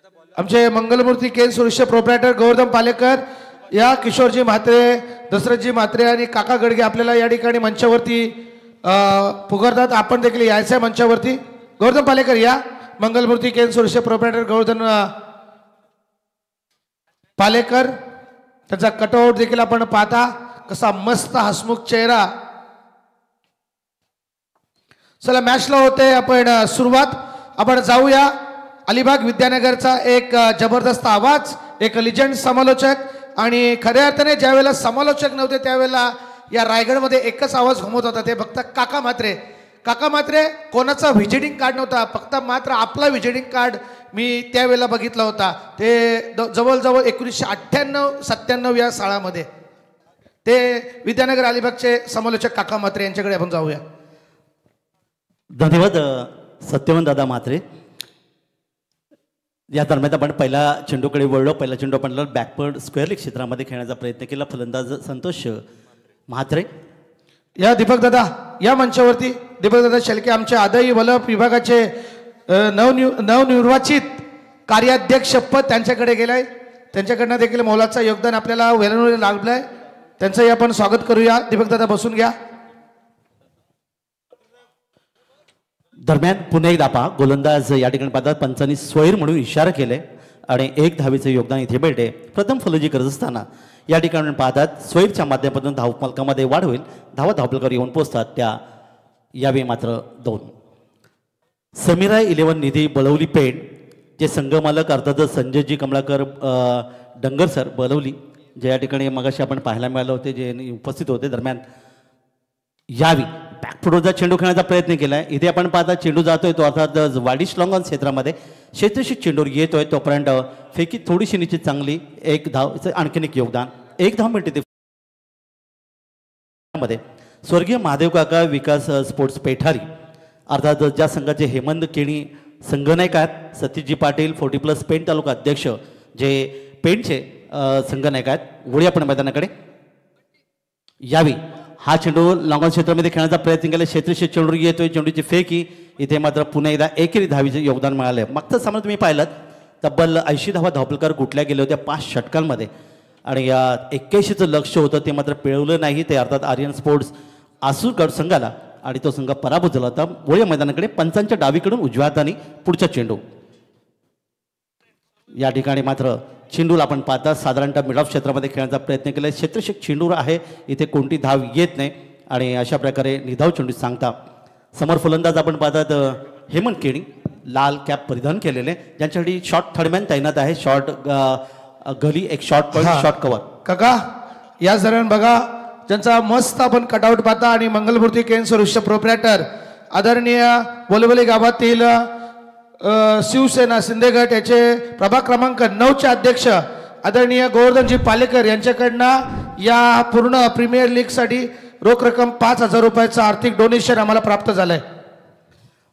आमचे मंगलमूर्ती केन सुरक्षा प्रोप्रायटर गोवर्धन पालेकर, या किशोरजी म्हात्रे, दशरथजी म्हात्रे आणि काका गडगे आपल्याला या ठिकाणी मंचावरती पुकारतात. आपण देखील यायचं आहे मंचावरती. गोवर्धन पालेकर या. मंगलमूर्ती केन सुरक्षा प्रोप्रायटर गोवर्धन पालेकर, त्याचा कटआउट देखील आपण पाहता. कसा मस्त हसमुख चेहरा. चला मॅचला होते आपण सुरुवात. आपण जाऊया. अलिबाग विद्यानगरचा एक जबरदस्त आवाज, एक लिजंड समालोचक, आणि खऱ्या अर्थाने ज्यावेळेला समालोचक नव्हते त्यावेळेला या रायगडमध्ये एकच आवाज घुमत होता, ते फक्त काका म्हात्रे. काका म्हात्रे कोणाचा व्हिजिटिंग कार्ड नव्हता, फक्त मात्र आपला व्हिजिटिंग कार्ड मी त्यावेळेला बघितला होता. ते जवळजवळ 1998-97 या सालामध्ये ते विद्यानगर अलिबागचे समालोचक काका म्हात्रे यांच्याकडे आपण जाऊया. धन्यवाद सत्यवंत दादा म्हात्रे. या दरम्यान आपण पहिला चेंडूकडे वळलो. पहिला चेंडू आपण बॅकवर्ड स्क्वेअर लेग क्षेत्रामध्ये खेळण्याचा प्रयत्न केला. फलंदाज संतोष म्हात्रे. या दीपक दादा या मंचावरती. दीपक दादा शेळके आमचे आदाई वलप विभागाचे नवनिर्वाचित कार्याध्यक्ष पद त्यांच्याकडे गेलंय. त्यांच्याकडनं देखील मोलाचं योगदान आपल्याला वेळोवेळी लाभलंय. त्यांचंही आपण स्वागत करूया. दीपक दादा बसून घ्या. दरम्यान पुन्हा एकदा पहा गोलंदाज या ठिकाणी पाहतात. पंचांनी स्वैर म्हणून इशारा केले आणि 1 धावेचं योगदान इथे मिळते. प्रथम फलंदाजी करत असताना या ठिकाणी पाहतात स्वैरच्या माध्यमातून धावफलकामध्ये वाढ होईल. धावफलकावर येऊन पोहोचतात त्या यावेळी मात्र 2. समीरा 11 निधी बळवली पेण, जे संघमालक अर्थातच संजयजी कमळाकर डंगर सर बळवली, जे या ठिकाणी मगाशी आपण पाहायला मिळाले होते, जे उपस्थित होते. दरम्यान यावी बॅकफुटवरचा चेंडू खेळण्याचा प्रयत्न केलाय. इथे आपण पाहता चेंडू जातोय तो अर्थात वाडिश लॉंगॉन क्षेत्रामध्ये क्षेत्रशी चेंडूवर येतोय. तोपर्यंत फेकी थोडीशी निश्चित चांगली. 1 धाव आणखीन एक योगदान. 1 धाव मिळते ते स्वर्गीय महादेव काका विकास स्पोर्ट्स पेठारी, अर्थात ज्या संघाचे हेमंत केणी संघनायक आहेत. सतीशजी पाटील 40+ पेण तालुका अध्यक्ष, जे पेणचे संघनायक आहेत. वळी आपण मैदानाकडे. यावी हा चेंडू लॉंगॉन क्षेत्रामध्ये खेळण्याचा प्रयत्न केला. क्षेत्रशी चेंडू येतोय. चेंडूची फेकी. इथे मात्र पुन्हा एकदा एकेरी धावीचे योगदान मिळाले. मागचा सामना तुम्ही पाहिलात तब्बल 80 धावा धावफलकार गुटल्या गेल्या होत्या 5 षटकांमध्ये, आणि या 81चं लक्ष होतं ते मात्र पिळवलं नाही. ते अर्थात आर्यन स्पोर्ट्स आसूरगड संघाला, आणि तो संघ पराभूत झाला होता. वळी मैदानाकडे पंचांच्या डावीकडून उजव्या हाताने पुढचा चेंडू. या ठिकाणी मात्र चेंडूला आपण पाहता साधारणतः मिड ऑफ क्षेत्रामध्ये खेळण्याचा प्रयत्न केला. क्षेत्रशक चेंडूर आहे. इथे कोणती धाव येत नाही, आणि अशा प्रकारे निधाव चेंडू सांगता. समोर फलंदाज आपण पाहतात हेमंत केणी, लाल कॅप परिधान केलेले, ज्यांच्यासाठी शॉर्ट थर्डमॅन तैनात आहे. शॉर्ट गली, एक शॉर्ट पॉईंट, शॉर्ट कव्हर. काका या दरम्यान बघा ज्यांचा मस्त आपण कटआउट पाहता, आणि मंगलमूर्ती केन सुरक्षा प्रोप्रायटर आदरणीय बोलवली गावातील शिवसेना शिंदेगड याचे प्रभाग क्रमांक 9चे अध्यक्ष आदरणीय गोवर्धनजी पालेकर यांच्याकडनं या पूर्ण प्रीमियर लीग साठी रोख रक्कम 5,000 रुपयाचं आर्थिक डोनेशन आम्हाला प्राप्त झालंय.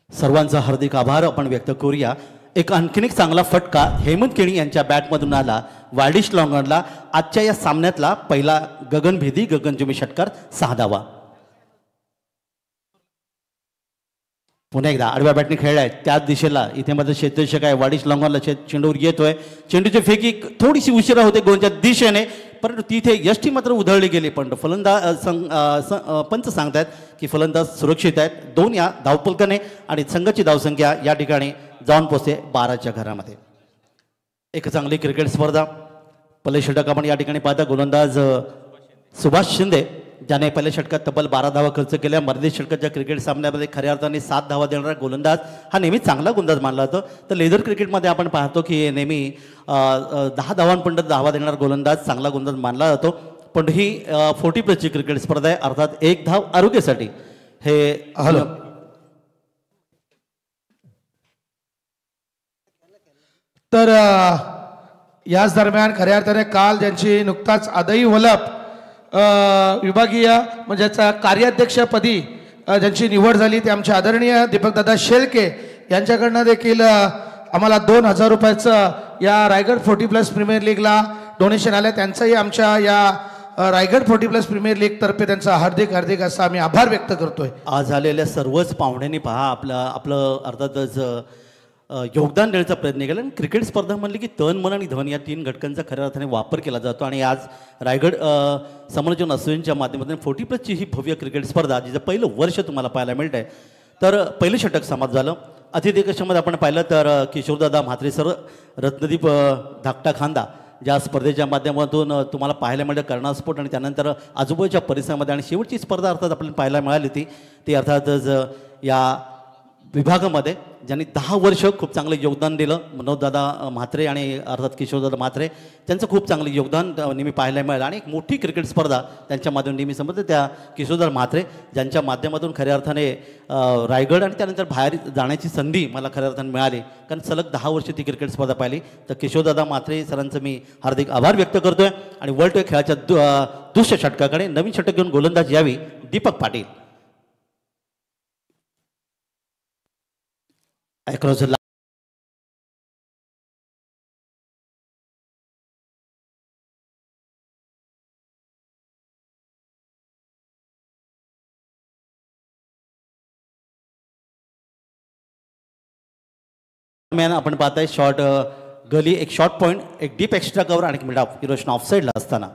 सर्वांचा हार्दिक आभार आपण व्यक्त करूया. एक आणखीन एक चांगला फटका हेमंत केणी यांच्या बॅटमधून आला वाडिश लॉंगॉनला. आजच्या या सामन्यातला पहिला गगनभेदी गगनचुंबी षटकार 6 धावा. पुन्हा एकदा आडव्या बॅटने खेळलाय त्याच दिशेला. इथे मात्र क्षेत्ररक्षक आहे वाडिश लॉंगॉनला चेंडूवर येतोय. चेंडूची फेकी थोडीशी उशिरा होते गोलच्या दिशेने, परंतु तिथे यष्टी मात्र उधळली गेली. पण पंच सांगतायत की फलंदाज सुरक्षित आहेत. 2 या धावफलकाने, आणि संघाची धावसंख्या या ठिकाणी जाऊन पोहोचते 12च्या घरामध्ये. एक चांगली क्रिकेट स्पर्धा. पहिले षटक आपण या ठिकाणी पाहता गोलंदाज सुभाष शिंदे, ज्याने पहिल्या षटकात तब्बल 12 धावा खर्च केल्या. मर्यादित षटकाच्या क्रिकेट सामन्यामध्ये खऱ्या अर्थाने 7 धावा देणारा गोलंदाज हा नेहमी चांगला गोलंदाज मानला जातो. तर लेदर क्रिकेटमध्ये आपण पाहतो की नेहमी 10 धावांपर्यंत धावा देणारा गोलंदाज चांगला गोलंदाज मानला जातो. पण ही 40+ क्रिकेट स्पर्धा आहे, अर्थात 1 धाव आरोग्यासाठी. हे हॅलो तर याच दरम्यान खऱ्या अर्थाने काल ज्यांची नुकताच आदई वलप विभागीय म्हणजे कार्याध्यक्षपदी ज्यांची निवड झाली ते आमचे आदरणीय दीपकदादा शेळके यांच्याकडनं देखील आम्हाला 2,000 रुपयाचं या रायगड 40+ प्रीमियर लीगला डोनेशन आलं. त्यांचंही आमच्या या रायगड 40+ प्रीमियर लीग तर्फे त्यांचा हार्दिक हार्दिक असा आम्ही आभार व्यक्त करतोय. आज आलेल्या सर्वच पाहुण्यांनी पहा आपलं अर्थातच योगदान देण्याचा प्रयत्न केला. आणि क्रिकेट स्पर्धा म्हणली की तन मन आणि धन या 3 घटकांचा खऱ्या अर्थाने वापर केला जातो. आणि आज रायगड समालोचन असोसिएशनच्या माध्यमातून 40+ ही भव्य क्रिकेट स्पर्धा जिचं पहिलं वर्ष तुम्हाला पाहायला मिळत आहे. तर पहिलं षटक समाप्त झालं. अतिथी कक्षामध्ये आपण पाहिलं तर किशोरदादा म्हात्रे सर, रत्नदीप धाकटा खांदा ज्या स्पर्धेच्या माध्यमातून तुम्हाला पाहायला मिळतं कर्णास्फोट, आणि त्यानंतर आजूबाजूच्या परिसरामध्ये. आणि शेवटची स्पर्धा अर्थात आपल्याला पाहायला मिळाली होती ती अर्थातच या विभागामध्ये ज्यांनी 10 वर्ष खूप चांगलं योगदान दिलं, मनोजदादा म्हात्रे आणि अर्थात किशोरदादा म्हात्रे, त्यांचं खूप चांगलं योगदान नेहमी पाहायला मिळालं. आणि एक मोठी क्रिकेट स्पर्धा त्यांच्या माध्यमातून नेहमी समजते त्या किशोरदादा म्हात्रे ज्यांच्या माध्यमातून खऱ्या अर्थाने रायगड आणि त्यानंतर बाहेर जाण्याची संधी मला खऱ्या अर्थाने मिळाली, कारण सलग 10 वर्ष ती क्रिकेट स्पर्धा पाहिली. तर किशोरदादा म्हात्रे सरांचं मी हार्दिक आभार व्यक्त करतोय. आणि वर्ल्ड टूर खेळाच्या दुसऱ्या षटकाकडे नवीन षटक घेऊन गोलंदाज यावी Deepak Patil. Across the man आपण पाहताय शॉर्ट गली, एक शॉर्ट पॉईंट, एक डीप एक्स्ट्रा कव्हर आणि एक मिड ऑफ हिरोशन ऑफसाईडला असताना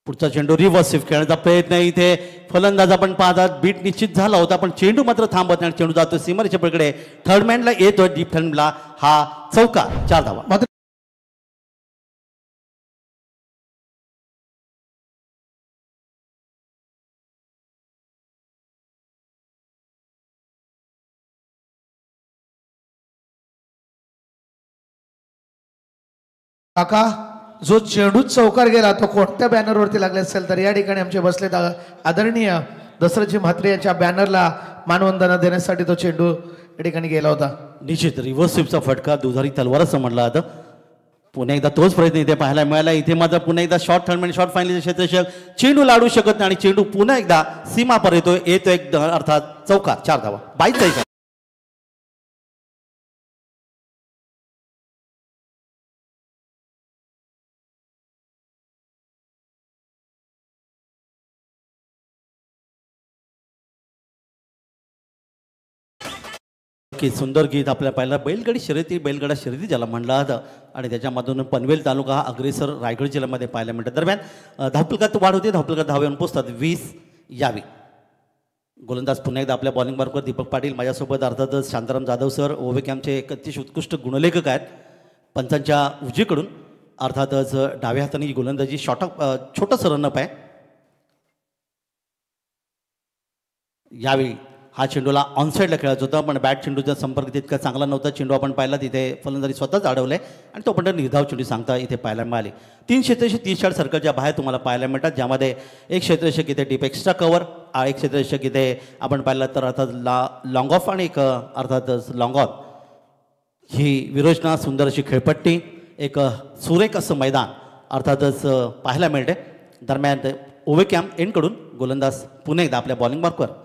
पुढचा चेंडू रिव्हर्स स्विफ्ट खेळण्याचा प्रयत्न. इथे फलंदाज आपण पाहतात बीट निश्चित झाला होता, पण चेंडू मात्र थांबत नाही. चेंडू जातो सीमारेच्या पलीकडे, थर्ड मॅनला येतोय. डीप थर्डला हा चौका, 4 धावा. काका, जो चेंडू चौकार गेला तो कोणत्या बॅनरवरती लागले असेल तर या ठिकाणी आमचे बसले आदरणीय दशरथजी म्हात्रे यांच्या बॅनरला मानवंदना देण्यासाठी तो चेंडू या ठिकाणी गेला होता. निश्चित रिव्हर्स स्विपचा फटका दुधारी तलवार असं म्हटलं जातं. पुन्हा एकदा तोच प्रयत्न इथे पाहायला मिळाला. इथे मात्र पुन्हा एकदा शॉर्ट थर्ड शॉर्ट फायनलचे क्षेत्ररक्षक चेंडू लाडू शकत नाही आणि चेंडू पुन्हा एकदा सीमापर येतो एक अर्थात चौका, 4 धावा. 22 की सुंदर गीत आपल्याला पाहिलं. बैलगाडी शर्यती, बैलगाडा शर्यती ज्याला म्हणलं जातं, आणि त्याच्यामधून पनवेल तालुका हा अग्रेसर रायगड जिल्ह्यामध्ये पाहायला मिळतं. दरम्यान धावपलकात वाढ होते, धावपलकात धावे येऊन पोचतात 20 यावी. गोलंदाज पुन्हा एकदा आपल्या बॉलिंग मार्कवर दीपक पाटील, माझ्यासोबत अर्थातच शांताराम जाधव सर, ओवे कॅम्पचे एक अतिशय उत्कृष्ट गुणलेखक आहेत. पंचांच्या उजवीकडून अर्थातच डाव्या हाताने गोलंदाजी छोटंसं रनअप आहे. यावेळी हा चेंडूला ऑनसाईडला खेळायचा होता, पण बॅट चेंडूचा संपर्क तितका चांगला नव्हता. चेंडू आपण पाहिला तिथे फलंदाजी स्वतःच अडवले आणि तो पण निर्धाव चेंडू सांगता इथे पाहायला मिळाले. 3 क्षेत्ररक्षक 30 सर्कलच्या बाहेर तुम्हाला पाहायला मिळतात, ज्यामध्ये एक क्षेत्ररक्षक इथे डीप एक्स्ट्रा कव्हर, एक क्षेत्ररक्षक इथे आपण पाहिलं तर अर्थात लॉंग ऑफ आणि एक अर्थातच लॉंग ऑन. ही विरोचना सुंदर अशी खेळपट्टी, एक सुरेख असं मैदान अर्थातच पाहायला मिळते. दरम्यान ओवे कॅम्प एंडकडून गोलंदाज पुन्हा एकदा आपल्या बॉलिंग मार्कवर.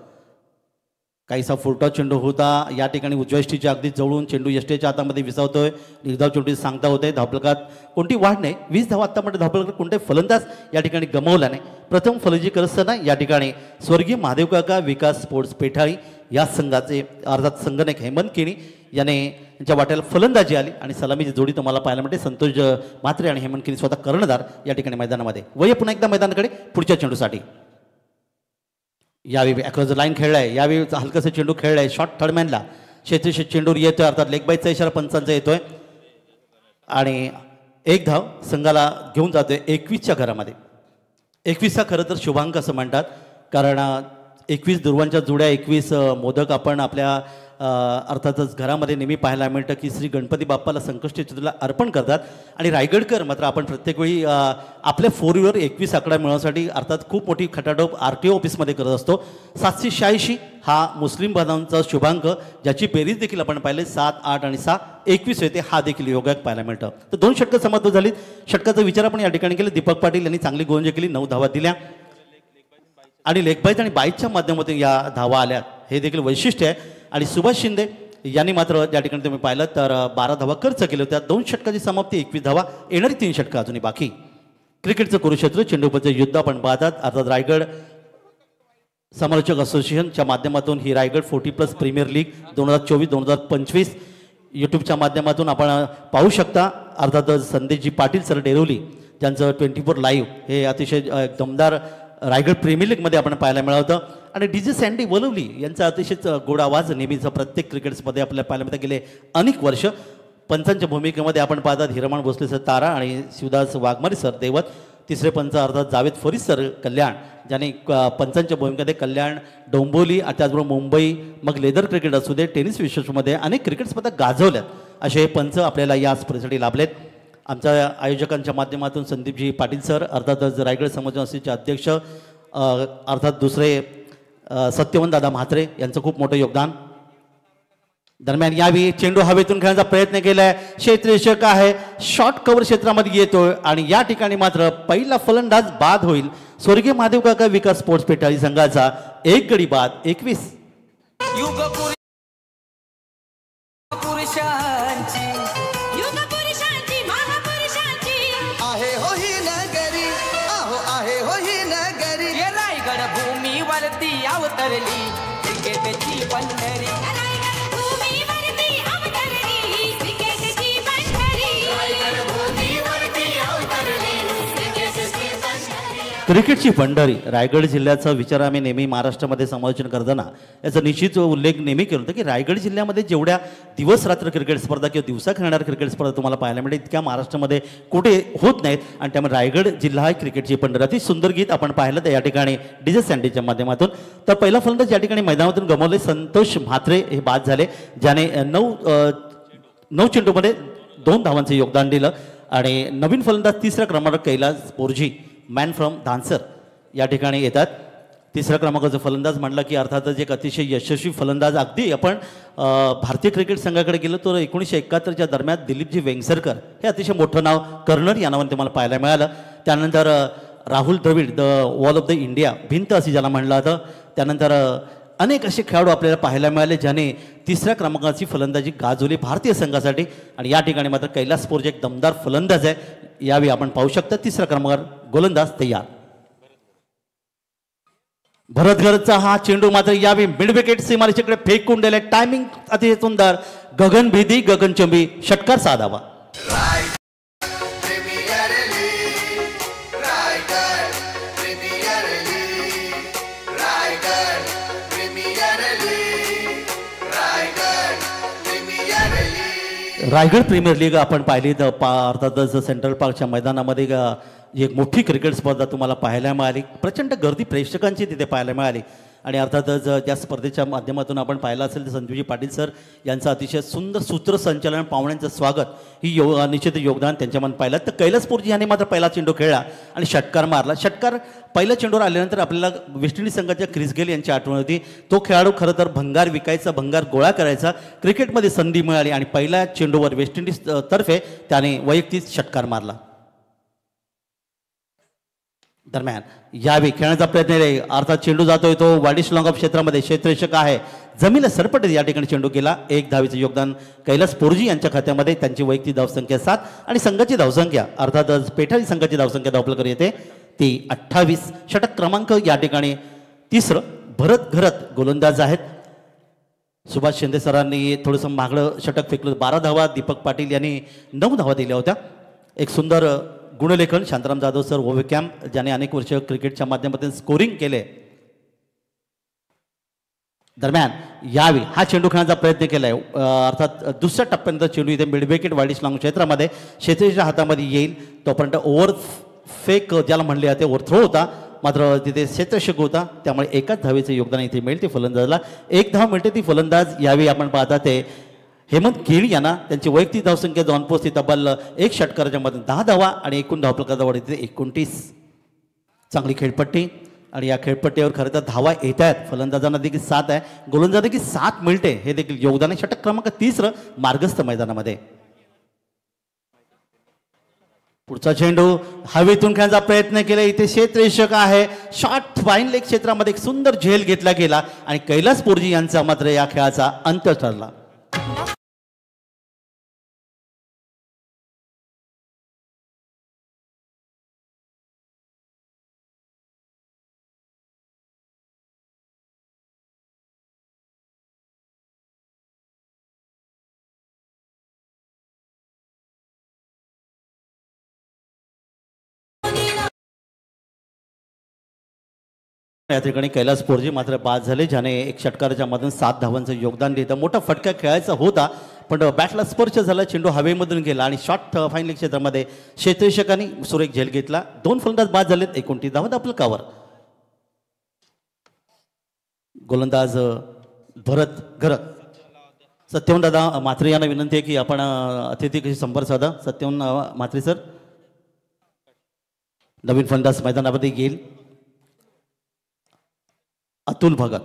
काहीसा फुलटॉ चेंडू होता या ठिकाणी उजव्या यष्टीच्या अगदी जवळून चेंडू यष्टीच्या हातामध्ये विसावतोय. निर्धाव चेंडू सांगता होते. धावपलकात कोणती वाढ नाही, 20 धावा आत्तामध्ये धावपलकात कोणते फलंदाज या ठिकाणी गमावला नाही. प्रथम फलंदाजी करत असताना या ठिकाणी स्वर्गीय महादेव काका विकास स्पोर्ट्स पेठाळी या संघाचे अर्थात संगणक हेमंत केणी याने त्यांच्या वाट्याला फलंदाजी आली आणि सलामीची जोडी तुम्हाला पाहायला मिळते. संतोष म्हात्रे आणि हेमंत केणी स्वतः कर्णधार या ठिकाणी मैदानामध्ये. वय पुन्हा एकदा मैदानाकडे पुढच्या चेंडूसाठी. यावेळी अक्रॉस द लाईन खेळलाय, यावेळी हलकासा चेंडू खेळलाय शॉर्ट थर्डमॅनला. क्षेत्रीय चेंडूवर येतोय अर्थात लेग बाईचा इशारा पंचांचा येतोय आणि एक धाव संघाला घेऊन जातोय 21च्या घरामध्ये. 21 खरं तर शुभांक असं म्हणतात, कारण 21 दुर्वांच्या जुड्या, 21 मोदक आपण आपल्या अर्थातच घरामध्ये नेहमी पाहायला मिळतं की श्री गणपती बाप्पाला संकष्टी चतुर्थीला अर्पण करतात. आणि रायगडकर मात्र आपण प्रत्येक वेळी आपल्या 4 व्हीलर 21 आकडा मिळवण्यासाठी अर्थात खूप मोठी खटाटोप RTO ऑफिसमध्ये करत असतो. 786 हा मुस्लिम बांधवांचा शुभांक, ज्याची बेरीज देखील आपण पाहिले 7, 8 आणि 6, 21 येते. हा देखील योगायोग पाहायला मिळतं. तर 2 षटकं समाप्त झालीत. षटकाचा विचार आपण या ठिकाणी केला. दीपक पाटील यांनी चांगली गोलंदाजी केली, 9 धावा दिल्या आणि लेग बाईज आणि बाईजच्या माध्यमातून या धावा आल्या, हे देखील वैशिष्ट्य आहे. आणि सुभाष शिंदे यांनी मात्र या ठिकाणी तुम्ही पाहिलं तर 12 धावा खर्च केल्या होत्या. 2 षटकाची समाप्ती, 21 धावा. येणारी 3 षटकं अजूनही बाकी. क्रिकेटचं कुरुक्षेत्र चेंडूपरचं युद्ध आपण पाहतात. अर्थात रायगड समालोचक असोसिएशनच्या माध्यमातून ही रायगड 40+ प्रीमियर लीग 2024-2025 यूट्यूबच्या माध्यमातून आपण पाहू शकता. अर्थातच संदेशजी पाटील सर डेरोली ज्यांचं 24 लाईव्ह हे अतिशय दमदार रायगड प्रीमियर लीगमध्ये आपण पाहायला मिळालं होतं. आणि डी जे सँडी वलवली यांचा अतिशय गोड आवाज नेहमीचा प्रत्येक क्रिकेट्समध्ये आपल्याला पाहायला मिळतं. गेले अनेक वर्ष पंचांच्या भूमिकेमध्ये आपण पाहतात हिरमण भोसले सर तारा आणि शिवदास वाघमारे सर दैवत. तिसरे पंच अर्थात जावेद फरीद सर कल्याण ज्याने पंचांच्या भूमिकेमध्ये कल्याण डोंबिवली त्याचबरोबर मुंबई मग लेदर क्रिकेट असू दे टेनिस विश्वमध्ये अनेक क्रिकेट स्पर्धा गाजवल्यात. असे पंच आपल्याला या स्पर्धेसाठी लाभलेत. आमच्या आयोजकांच्या माध्यमातून संदीपजी पाटील सर अर्थातच रायगड समाजचे अध्यक्ष अर्थात दुसरे सत्यवंत दादा म्हात्रे यांचं खूप मोठं योगदान. दरम्यान यावेळी चेंडू हवेतून खेळण्याचा प्रयत्न केलाय. क्षेत्ररक्षक आहे शॉर्ट कव्हर क्षेत्रामध्ये येतोय आणि या ठिकाणी मात्र पहिला फलंदाज बाद होईल. स्वर्गीय महादेव काका विकास स्पोर्ट्स पेठाळी संघाचा एक गडी बाद 21. आहे हो ही नगरी आहे हो ही नगरी रायगड भूमीवरती अवतरली क्रिकेटची पंढरी. क्रिकेटची पंढरी रायगड जिल्ह्याचा विचार आम्ही नेहमी महाराष्ट्रामध्ये समालोचन करताना याचा निश्चित उल्लेख नेहमी केला होता की रायगड जिल्ह्यामध्ये जेवढ्या दिवस रात्र क्रिकेट स्पर्धा किंवा दिवसा खेळणाऱ्या क्रिकेट स्पर्धा तुम्हाला पाहायला मिळेल इतक्या महाराष्ट्रामध्ये कुठे होत नाहीत. आणि त्यामुळे रायगड जिल्हा ही क्रिकेटची पंढरी. अति सुंदर गीत आपण पाहिलं तर या ठिकाणी डी जे सँडीच्या माध्यमातून. तर पहिला फलंदाज या ठिकाणी मैदानातून गमावले संतोष म्हात्रे हे बाद झाले ज्याने 9 चेंडूमध्ये 2 धावांचे योगदान दिलं. आणि नवीन फलंदाज तिसऱ्या क्रमांकावर कैलास पोरजी मॅन फ्रॉम धानसर या ठिकाणी येतात. तिसऱ्या क्रमांकाचा फलंदाज म्हटलं की अर्थातच एक अतिशय यशस्वी फलंदाज. अगदी आपण भारतीय क्रिकेट संघाकडे गेलो तर 1971च्या दरम्यान दिलीपजी वेंगसरकर हे अतिशय मोठं नाव कर्नल या नावाने तुम्हाला पाहायला मिळालं. त्यानंतर Rahul Dravid the wall of the India भिंत असे ज्याला म्हणलं जातं. त्यानंतर अनेक असे खेळाडू आपल्याला पाहायला मिळाले ज्याने तिसऱ्या क्रमांकाची फलंदाजी गाजवली भारतीय संघासाठी. आणि या ठिकाणी मात्र कैलास पोरजी एक दमदार फलंदाज आहे. यावेळी आपण पाहू शकता तिसऱ्या क्रमांकावर गोलंदाज तयार. भरतगरचा हा चेंडू मात्र यावेळी मिड विकेट सीमारेषेकडे फेकून दिले. टायमिंग अतिशय सुंदर. गगनभेदी गगनचंबी षटकार साधावा. रायगड प्रीमियर लीग आपण पाहिली तर अर्थातच सेंट्रल पार्कच्या मैदानामध्ये एक मोठी क्रिकेट स्पर्धा तुम्हाला पाहायला मिळाली. प्रचंड गर्दी प्रेक्षकांची तिथे पाहायला मिळाली. आणि अर्थातच त्या स्पर्धेच्या माध्यमातून आपण पाहिलं असेल तर संजीवजी पाटील सर यांचं अतिशय सुंदर सूत्रसंचालन पाहुण्यांचं स्वागत ही निश्चित योगदान त्यांच्यामध्ये पाहिलं. तर कैलास पोरजी यांनी मात्र पहिला चेंडू खेळला आणि षटकार मारला. षटकार पहिल्या चेंडूवर आल्यानंतर आपल्याला वेस्ट इंडिज संघाच्या क्रिस गेल यांची आठवण होती. तो खेळाडू खरं तर भंगार विकायचा भंगार गोळा करायचा. क्रिकेटमध्ये संधी मिळाली आणि पहिल्या चेंडूवर वेस्ट इंडिज तर्फे त्याने वैयक्तिक षटकार मारला. दरम्यान यावेळी खेळण्याचा प्रयत्न आहे. अर्थात चेंडू जातोय तो वाडिश लॉंग ऑफ क्षेत्रामध्ये. क्षेत्ररक्षक आहे जमीला सरपटे या ठिकाणी चेंडू केला. 1 धावेचं योगदान कैलास पोरजी यांच्या खात्यामध्ये. त्यांची वैयक्तिक धावसंख्या 7 आणि संघाची धावसंख्या अर्थातच पेठाळी संघाची धावसंख्या धावपलकर येते ती 28. षटक क्रमांक या ठिकाणी तिसरं. भरत घरत गोलंदाज आहेत. सुभाष शिंदे सरांनी थोडंसं मागळं षटक फेकलं. 12 धावा. दीपक पाटील यांनी 9 धावा दिल्या होत्या. एक सुंदर गुणलेखन शांताराम जाधव सर ओव्हकॅम्प ज्याने अनेक वर्ष क्रिकेटच्या माध्यमातून स्कोरिंग केले. दरम्यान यावेळी हा चेंडू खेळण्याचा प्रयत्न केलाय. अर्थात दुसऱ्या टप्प्यानंतर चेंडू इथे मिड विकेट वाडिश लॉंग क्षेत्रामध्ये क्षेत्रीच्या हातामध्ये येईल. तोपर्यंत ओव्हर फेक ज्याला म्हणले जाते ओव्हर थ्रो होता मात्र तिथे क्षेत्ररक्षक होता त्यामुळे एकाच धावेचे योगदान इथे मिळते फलंदाजाला. 1 धाव मिळते ती फलंदाज यावेळी आपण पाहता ते हेमंत केळी यांना त्यांची वैयक्तिक धावसंख्या जॉन पोस्ट तब्बल 1 षटकाराच्या मध्ये 10 धावा आणि एकूण धावफलकाचा वाढ तिथे 29. चांगली खेळपट्टी आणि या खेळपट्टीवर खरं तर धावा येत आहेत. फलंदाजांना देखील 7 आहे. गोलंदाज देखील 7 मिळते हे देखील योगदान आहे. षटक क्रमांक 3 मार्गस्थ मैदानामध्ये. पुढचा चेंडू हवेतून खेळण्याचा प्रयत्न केला. इथे क्षेत्ररक्षक आहे. शॉर्ट फाईन लेग क्षेत्रामध्ये एक सुंदर झेल घेतला गेला आणि कैलास पोरजी यांचा मात्र या खेळाचा अंत ठरला. या ठिकाणी कैलास पोरजी मात्र बाद झाले, ज्याने एक षटकाराच्या मधून 7 धावांचं योगदान दिलं. मोठा फटका खेळायचा होता पण बॅटला स्पर्श झाला, चेंडू हवेमधून गेला आणि शॉट फायनल क्षेत्रामध्ये क्षेत्ररक्षकांनी सुरेख झेल घेतला. 2 फलंदाज बाद झालेत, 29 धावा आपलं कावर. गोलंदाज भरत घरत. सत्यवन दादा म्हात्रे यांना विनंती आहे की आपण अतिथी कशी संपर्क साधा. सत्यवन म्हात्रे सर. नवीन फलंदाज मैदानामध्ये येईल अतुल भगत.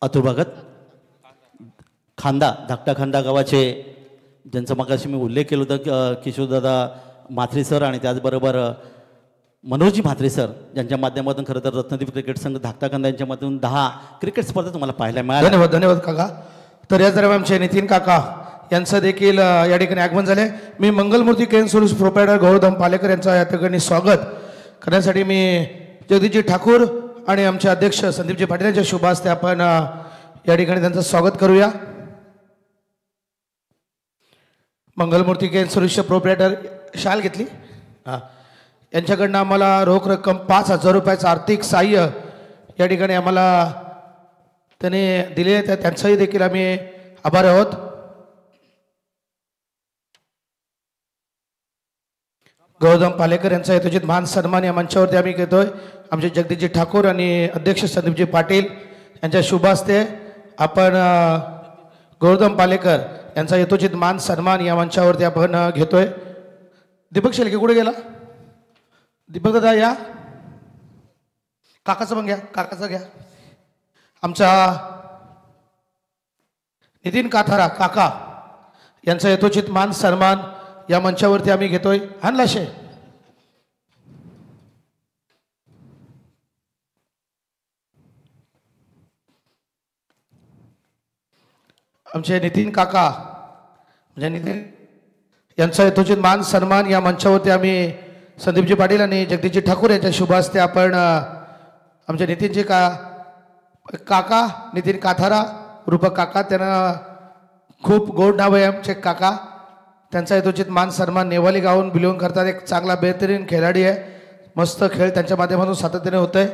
अतुल भगत खांदा, धाकटा खांदा गावाचे, ज्यांचा मगाशी मी उल्लेख केला होता किशोरदादा म्हात्रे सर आणि त्याचबरोबर मनोजी म्हात्रे सर, ज्यांच्या माध्यमातून खरं तर रत्नदीप क्रिकेट संघ धाकटा खांदा यांच्यामधून 10 क्रिकेट स्पर्धा तुम्हाला पाहायला मिळाल्या. धन्यवाद धन्यवाद काका. तर याच दरम्यान आमचे नितीन काका यांचं देखील या ठिकाणी आगमन झाले. मी मंगलमूर्ती केन सोल्यूशन प्रोप्रायटर गौरव पालेकर यांचं या ठिकाणी स्वागत करण्यासाठी मी जगदीशजी ठाकूर आणि आमचे अध्यक्ष संदीपजी पाटील यांच्या शुभ हस्ते आपण या ठिकाणी त्यांचं स्वागत करूया. मंगलमूर्ती केन सोल्यूशन प्रोप्रायटर शाल घेतली हां, यांच्याकडनं आम्हाला रोख रक्कम 5,000 रुपयाचं आर्थिक सहाय्य या ठिकाणी आम्हाला त्याने दिले, त्यांचाही देखील आम्ही आभार आहोत. गौतम पालेकर यांचा यथोचित मान सन्मान या मंचावरती आम्ही घेतोय. आमचे जगदीशजी ठाकूर आणि अध्यक्ष संदीपजी पाटील यांच्या शुभ हस्ते आपण गौतम पालेकर यांचा यथोचित मान सन्मान या मंचावरती आपण घेतोय. दीपक शेलके कुठे गेला? दीपक दादा या. काकाचं पण घ्या, काकाचं घ्या. आमचा नितीन काथारा काका यांचा यथोचित मान सन्मान या मंचावरती आम्ही घेतोय. हानलाशे आमचे नितीन काका म्हणजे नितीन यांचा यथोचित मान सन्मान या मंचावरती आम्ही संदीपजी पाटील आणि जगदीशजी ठाकूर यांच्या शुभ हस्ते आपण आमचे नितीनजी काका नितीन काथारा रूपक काका, त्यांना खूप गोड नाव आहे आमचे काका. त्यांचा यथोचित मान सन्मान नेवाली गावून बिलॉंग करतात. एक चांगला बेहतरीन खेळाडी आहे, मस्त खेळ त्यांच्या माध्यमातून सातत्याने होत आहे.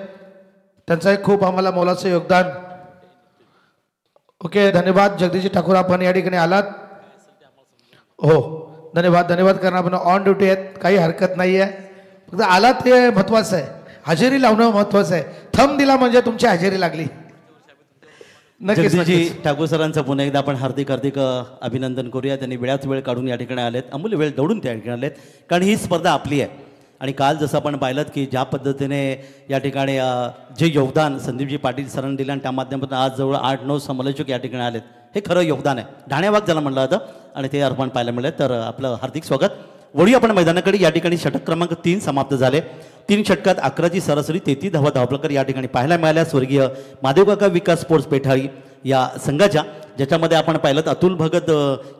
त्यांचं एक खूप आम्हाला मोलाचं योगदान. ओके धन्यवाद जगदीशजी ठाकूर, आपण या ठिकाणी आलात. हो धन्यवाद धन्यवाद, कारण आपण ऑन ड्युटी आहेत, काही हरकत नाही आहे. फक्त आलात हे महत्त्वाचं आहे, हजेरी लावणं महत्त्वाचं आहे. थंब दिला म्हणजे तुमची हजेरी लागली. जगदीशजी ठाकूर सरांचं पुन्हा एकदा आपण हार्दिक हार्दिक अभिनंदन करूया. त्यांनी वेळात वेळ काढून या ठिकाणी आलेत, अमूल्य वेळ दौडून त्या ठिकाणी आलेत, कारण ही स्पर्धा आपली आहे. आणि काल जसं आपण पाहिलं की ज्या पद्धतीने या ठिकाणी जे योगदान संदीपजी पाटील सरांनी दिलं आणि त्या माध्यमातून आज जवळ 8-9 समालोचक या ठिकाणी आलेत, हे खरं योगदान आहे. ढाण्यावाग ज्याला म्हणलं जातं आणि ते अर्पण पाहायला मिळेल. तर आपलं हार्दिक स्वागत. वळूया आपण मैदानाकडे. या ठिकाणी षटक क्रमांक 3 समाप्त झाले. 3 षटकात 11ची सरासरी 33 धावा धावपलकर या ठिकाणी पाहायला मिळाल्या. स्वर्गीय महादेवकाका विकास स्पोर्ट्स पेठाळी या संघाच्या, ज्याच्यामध्ये आपण पाहिलं अतुल भगत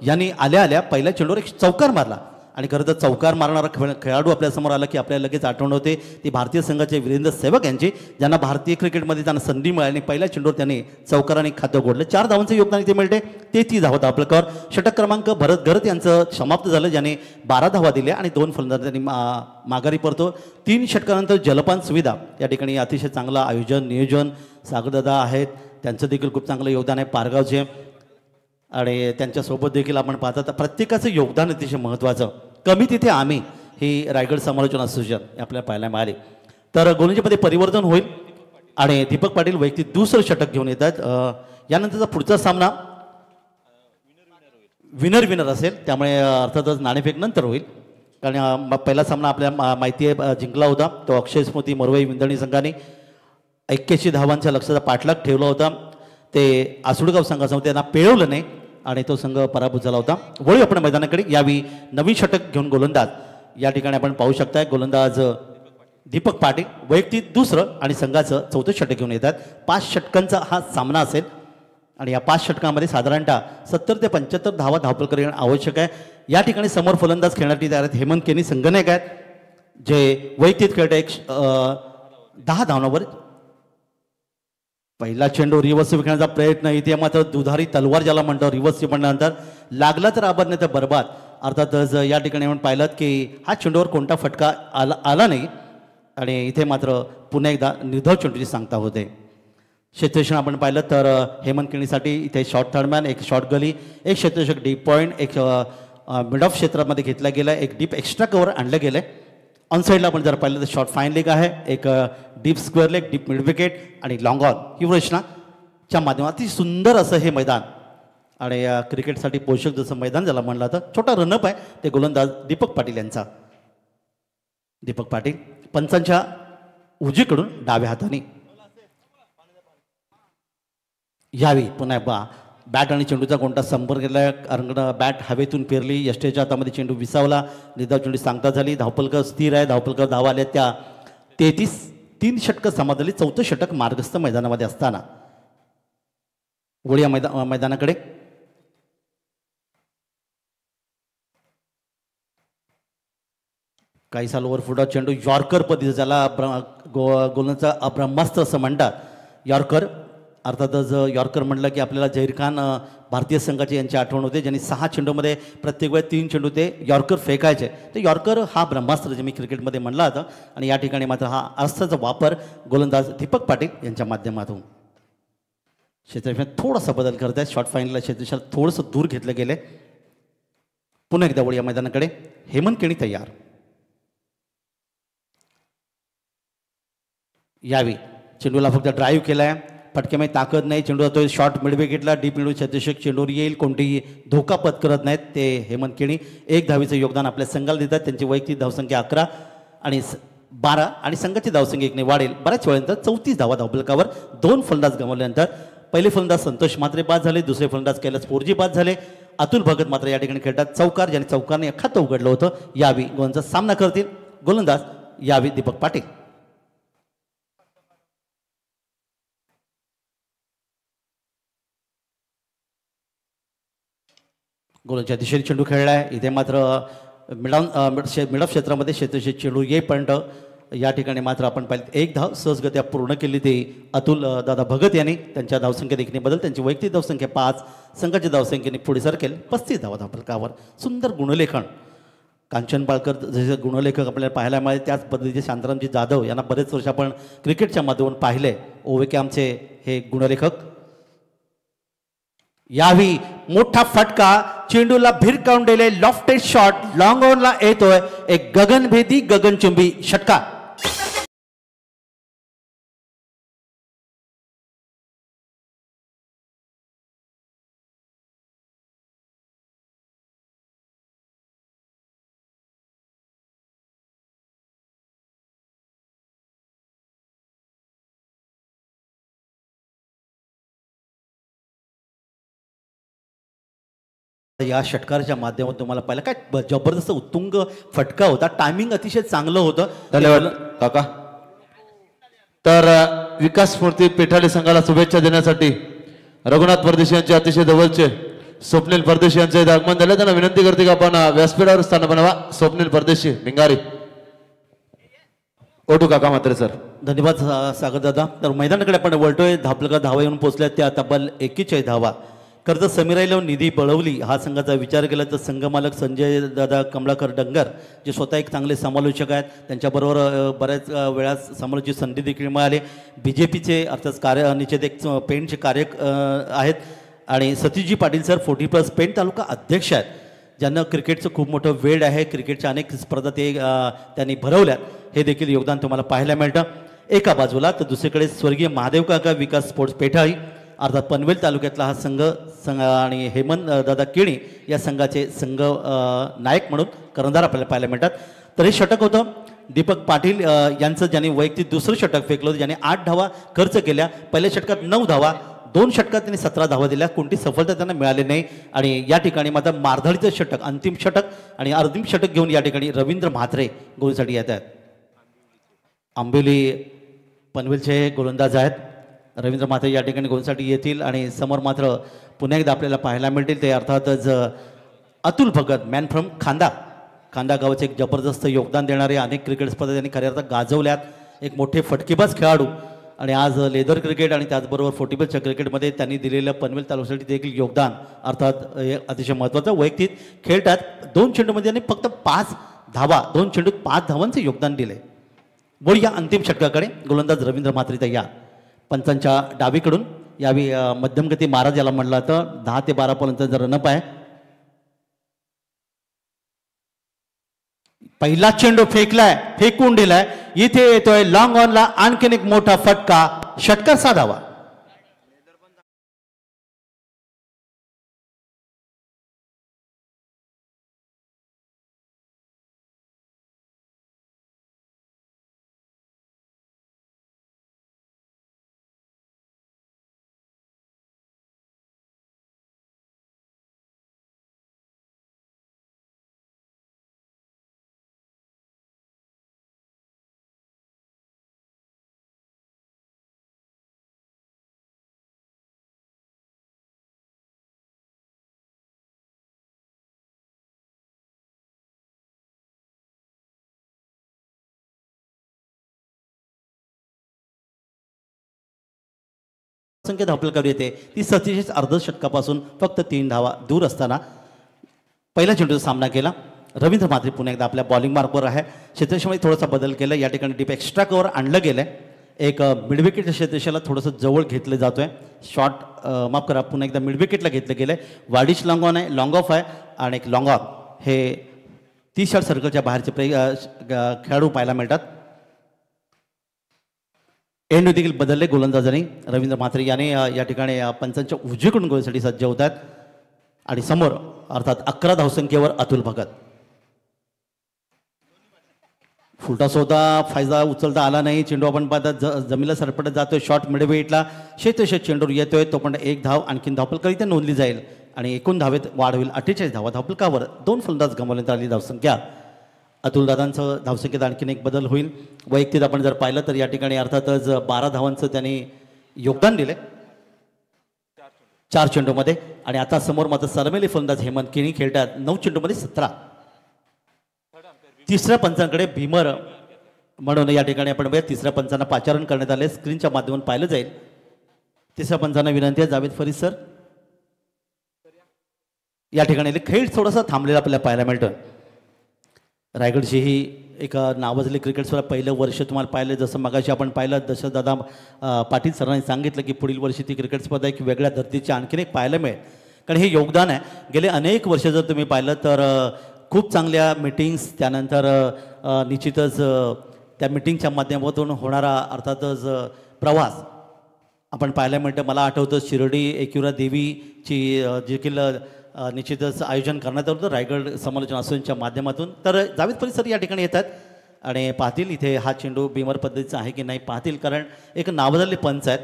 यांनी आल्या आल्या पहिल्या चेंडूवर एक चौकार मारला. आणि खरं तर चौकार मारणारा खेळाडू आपल्यासमोर आला की आपल्याला लगेच आठवण होते ती भारतीय संघाचे वीरेंद्र सेवक यांची, ज्यांना भारतीय क्रिकेटमध्ये त्यांना संधी मिळाली आणि पहिल्या चेंडूवर त्यांनी चौकाराने खातं गोडलं. 4 धावांचं योगदान इथे मिळते. 33 धावा धावपलकर. षटक क्रमांक भरत घरत यांचं समाप्त झालं, ज्याने 12 धावा दिल्या आणि 2 फलंदाज त्यांनी माघारी परतो. 3 षटकानंतर जलपान सुविधा या ठिकाणी अतिशय चांगलं आयोजन नियोजन सागरदादा आहेत, त्यांचं देखील खूप चांगलं योगदान आहे पारगावचे. आणि त्यांच्यासोबत देखील आपण पाहतात प्रत्येकाचं योगदान अतिशय महत्त्वाचं. कमी तिथे आम्ही ही रायगड समालोचन असोसिएशन आपल्याला पाहायला मिळाली. तर गोलंदाजीमध्ये परिवर्तन होईल आणि दीपक पाटील वैयक्तिक दुसरं षटक घेऊन येतात. यानंतरचा पुढचा सामना विनर असेल, त्यामुळे अर्थातच नाणेफेक नंतर होईल. कारण पहिला सामना आपल्या माहिती आहे जिंकला होता, तो अक्षय स्मृती मोरवाई विंदणी संघाने 81 धावांच्या लक्षाचा पाठलाग ठेवला होता. ते आसुडगाव संघासमोर त्यांना पिळवलं नाही आणि तो संघ पराभूत झाला होता. वळू आपण मैदानाकडे. यावेळी नवीन षटक घेऊन गोलंदाज या ठिकाणी आपण पाहू शकताय. गोलंदाज दीपक पाटील वैयक्तिक दुसरं आणि संघाचं 4थं षटक घेऊन येतात. 5 षटकांचा हा सामना असेल आणि या 5 षटकांमध्ये साधारणतः 70 ते 75 धावा धावपलकर येणं आवश्यक आहे. या ठिकाणी समोर फलंदाज खेळण्यासाठी तयार आहेत हेमंत केनी संगनायक आहेत, जे वैयक्तिक खेळत 10 धावांवर. पहिला चेंडू रिव्हर्स खेळण्याचा प्रयत्न, इथे मात्र दुधारी तलवार ज्याला म्हणतो रिव्हर्स म्हणल्यानंतर लागला तर आबाद नाही तर बरबाद अर्थातच या ठिकाणी आपण पाहिलं की हा चेंडूवर कोणता फटका आला नाही आणि इथे मात्र पुन्हा एकदा निर्धाव चेंडूची सांगता होते. क्षेत्ररक्षण आपण पाहिलं तर हेमंत केणीसाठी इथे शॉर्ट थर्डमॅन, एक शॉर्ट गली, एक क्षेत्ररक्षक डीप पॉईंट, एक मिड ऑफ क्षेत्रामध्ये घेतला गेला, एक डीप एक्स्ट्रा कव्हर आणलं गेलं आहे. ऑनसाईडला आपण जर पाहिलं तर शॉर्ट फाईन लेग आहे, एक deep square leg, deep mid wicket आणि लॉंग ऑन ही रचनाच्या माध्यमात अति सुंदर असं हे मैदान आणि क्रिकेटसाठी पोषक जसं मैदान ज्याला म्हणलं तर छोटा रनअप आहे ते गोलंदाज दीपक पाटील यांचा. दीपक पाटील पंचांच्या उजवीकडून डाव्या हाताने यावी. पुन्हा बॅट आणि चेंडूचा कोणता संपर्क केला, कारण बॅट हवेतून फिरली, यष्टीच्या हातामध्ये चेंडू विसावला, निर्धाव चेंडू सांगता झाली. धावपलकर स्थिर आहे, धावपलकर धावा आल्या त्या 3 षटकं समाजली. 4थं षटक मार्गस्थ मैदानामध्ये असताना वळी मैदानाकडे काही साल ओव्हर फुटा चेंडू यॉर्कर पद्धती ज्याला गोलंदाजाचा ब्रह्मास्त्र असं म्हणतात. यॉर्कर अर्थातच यॉर्कर म्हटलं की आपल्याला झहीर खान भारतीय संघाची यांची आठवण होते, ज्यांनी 6 चेंडूमध्ये प्रत्येक वेळेस 3 चेंडू ते यॉर्कर फेकायचे. तर यॉर्कर हा ब्रह्मास्त्र जे मी क्रिकेटमध्ये म्हणला होता आणि या ठिकाणी मात्र हा अस्त्राचा वापर गोलंदाज दीपक पाटील यांच्या माध्यमातून. क्षेत्ररक्षणात थोडासा बदल करत आहेत. शॉर्ट फाईनला क्षेत्ररक्षण थोडंसं दूर घेतलं गेलं. पुन्हा एकदा वळी या मैदानाकडे हेमंत केणी तयार यावी. चेंडूला फक्त ड्राईव्ह केला आहे, फटक्यामध्ये ताकद नाही, चेंडू जातो शॉर्ट मिड विकेटला, डीप मिडू क्षेत्ररक्षक चेंडूवर येईल, कोणतेही धोका पत्करत नाहीत ते हेमंत केणी. 1 धावीचं योगदान आपल्या संघाला देतात. त्यांची वैयक्तिक धावसंख्या 11 आणि 12 आणि संघाची धावसंख्या 1ने वाढेल. बऱ्याच वेळानंतर 34 धावा धावफलकावर 2 फलंदाज गमावल्यानंतर पहिले फलंदाज संतोष म्हात्रे बाद झाले, दुसरे फलंदाज कैलास पोरजी बाद झाले. अतुल भगत मात्र या ठिकाणी खेळतात चौकार, ज्याने चौकारने खातं उघडलं होतं. यावी गोलंदाज सामना करतील गोलंदाज यावी दीपक पाटील. गोलंदाजच्या दिशेने चेंडू खेळला आहे. इथे मात्र मिड ऑफ क्षेत्रामध्ये क्षेत्ररक्षक चेंडू येईपर्यंत या ठिकाणी मात्र आपण पाहिलं 1 धाव सहजगत्या पूर्ण केली ती अतुल दादा भगत यांनी. त्यांच्या धावसंख्येत 1ने बदल, त्यांची वैयक्तिक धावसंख्या 5, संघाच्या धावसंख्येने पुढे सरकेल 35 धावा धावफलकावर. सुंदर गुणलेखन कांचन पाळकर जसे गुणलेखक आपल्याला पाहायला मिळाले, त्याच पद्धतीचे शांतारामजी जाधव यांना बरेच वर्ष आपण क्रिकेटच्या माध्यमातून पाहिले. ओवेके आमचे हे गुणलेखक. यावी मोठा फटका, चेंडूला भिरकावून दिले, लॉफ्टेड शॉट लॉंग ऑनला येतोय. एक गगनभेदी गगनचुंबी षटकार. या षटकाराच्या माध्यमातून तुम्हाला पाहिलं काय जबरदस्त उत्तुंग फटका होता. टायमिंग अतिशय चांगलं होतं. धन्यवाद काका. तर विकास स्फूर्ती पेठाडे संघाला शुभेच्छा देण्यासाठी रघुनाथ परदेशी यांचे अतिशय जवळचे स्वप्नील परदेशी यांचे आगमन झाले. त्यांना विनंती करते की आपण व्यासपीठावर स्थान बनवा. स्वप्नील परदेशी भिंगारी. ओटू काका मात्र सर. धन्यवाद सागर दादा. तर मैदानाकडे आपण वळतोय. धापलका धावा येऊन पोहोचल्या त्या तब्बल 41 धावा. खरं तर समीराईला निधी बळवली हा संघाचा विचार केला तर संघमालक संजय दादा कमलाकर डंगर जे स्वतः एक चांगले समालोचक आहेत, त्यांच्याबरोबर बऱ्याच वेळा समालोचनाची संधी देखील मिळाली. BJPचे अर्थात निषेधक पेंटचे कार्य आहेत आणि सतीशजी पाटील सर 40+ पेंट तालुका अध्यक्ष आहेत, ज्यांना क्रिकेटचं खूप मोठं वेळ आहे. क्रिकेटच्या अनेक स्पर्धा त्यांनी भरवल्यात. हे देखील योगदान तुम्हाला पाहायला मिळतं एका बाजूला. तर दुसरीकडे स्वर्गीय महादेव काका विकास स्पोर्ट्स पेठाळी अर्थात पनवेल तालुक्यातला हा संघ आणि हेमंत दादा केणी या संघाचे संघ नायक म्हणून कर्णधार आपल्याला पाहायला मिळतात. तर हे षटक होतं दीपक पाटील यांचं, ज्यांनी वैयक्तिक दुसरं षटक फेकलं होतं, ज्याने 8 धावा खर्च केल्या. पहिल्या षटकात 9 धावा, 2 षटकात त्यांनी 17 धावा दिल्या. कोणती सफलता त्यांना मिळाली नाही. आणि या ठिकाणी मात्र मारधाडीचं षटक, अंतिम षटक आणि अर्धिम षटक घेऊन या ठिकाणी रवींद्र म्हात्रे गोलसाठी येत आहेत. आंबोली पनवेलचे गोलंदाज आहेत. रवींद्र म्हात्रे या ठिकाणी गोलसाठी येतील आणि समोर मात्र पुन्हा एकदा आपल्याला पाहायला मिळतील ते अर्थातच अतुल भगत, मॅन फ्रॉम खांदा गावाचे एक जबरदस्त योगदान देणारे, अनेक क्रिकेट स्पर्धा त्यांनी खऱ्या अर्थात गाजवल्यात. एक मोठे फटकेबाज खेळाडू आणि आज लेदर क्रिकेट आणि त्याचबरोबर फोर्टीबलच्या क्रिकेटमध्ये त्यांनी दिलेलं पनवेल तालुक्यासाठी देखील योगदान अर्थात हे अतिशय महत्त्वाचं. वैयक्तिक खेळतात 2 चेंडूमध्ये त्यांनी फक्त 5 धावा, 2 चेंडूत 5 धावांचे योगदान दिले. वळूया अंतिम षटकाकडे. गोलंदाज रवींद्र म्हात्रे तयार. पंचांच्या डावीकडून यावी मध्यमगती महाराज याला म्हटलं तर 10 ते 12 पर्यंत रनअप आहे. पहिला चेंडू फेकलाय, फेकून दिलाय. इथे येतोय लॉंग ऑनला आणखीन एक मोठा फटका, षटकार साधावा. संख्या धावपलकावर येते ती 37 अर्धशतकापासून फक्त 3 धावा दूर असताना पहिल्या चेंडूचा सामना केला. रवींद्र म्हात्रे पुन्हा एकदा आपल्या बॉलिंग मार्कवर आहे. क्षेत्ररक्षणामध्ये थोडासा बदल केला. या ठिकाणी डीप एक्स्ट्रा कव्हर आणलं गेलं. एक मिडविकेट क्षेत्ररक्षणाला थोडंसं जवळ घेतलं जातोय. शॉट माफ करा, पुन्हा एकदा मिडविकेटला घेतलं गेलं आहे. वाडिश लॉंग ऑन आहे, लॉंग ऑफ आहे आणि एक लॉंग ऑन. हे 30 शॉट सर्कलच्या बाहेरचे खेळाडू पाहायला मिळतात. एंड देखील बदलले गोलंदाजांनी. रवींद्र म्हात्रे याने या ठिकाणी पंचांच्या उजवीकडून गोलसाठी सज्ज होत आहेत. आणि समोर अर्थात 11 धावसंख्येवर अतुल भगत. फुलटॉस होता, फायदा उचलता आला नाही. चेंडू आपण पाहता जमिनीला सरपटत जातोय. शॉट मिडवेटला शेत चेंडूवर येतोय. तो पण 1 धाव आणखीन धावपलकार इथे नोंदली जाईल आणि एकूण धावेत वाढ होईल 48 धावा. धावपलकावर 2 फलंदाज गमावण्यात आली धावसंख्या. अतुलदादांचं धावसंख्येत आणखीन एक बदल होईल. वैयक्तिक आपण जर पाहिलं तर या ठिकाणी अर्थातच 12 धावांचं त्यांनी योगदान दिले 4 चेंडूमध्ये. आणि आता समोर मात्र सरमेली फलंदाज हेमंत केणी खेळतात 9 चेंडूमध्ये 17. तिसऱ्या पंचांकडे भीमर म्हणून या ठिकाणी आपण बघूया. तिसऱ्या पंचांना पाचारण करण्यात आले. स्क्रीनच्या माध्यमातून पाहिलं जाईल. तिसऱ्या पंचांना विनंती आहे जावेद फरीद सर. या ठिकाणी खेळ थोडासा थांबलेला आपल्याला पाहायला मिळतोय. रायगडची ही एक नावाजली क्रिकेट स्पर्धा पहिलं वर्ष तुम्हाला पाहिलं. जसं मगाशी आपण पाहिलं दशरथदादा पाटील सरांनी सांगितलं की पुढील वर्षी ती क्रिकेट स्पर्धा एक वेगळ्या धर्तीची आणखीन एक पाहायला मिळेल. कारण हे योगदान आहे. गेले अनेक वर्ष जर तुम्ही पाहिलं तर खूप चांगल्या मीटिंग्स त्यानंतर निश्चितच त्या मीटिंगच्या माध्यमातून होणारा अर्थातच प्रवास आपण पाहायला मिळतं. मला आठवतं शिर्डी एकविरा देवीची देखील निश्चितच आयोजन करण्यात आलं होतं रायगड समालोचन असोसिएशनच्या माध्यमातून. तर जावेद फरीद सर या ठिकाणी येतात आणि पाहतील इथे हा चेंडू बिमर पद्धतीचा आहे की नाही पाहतील. कारण एक नावाजलेले पंच आहेत.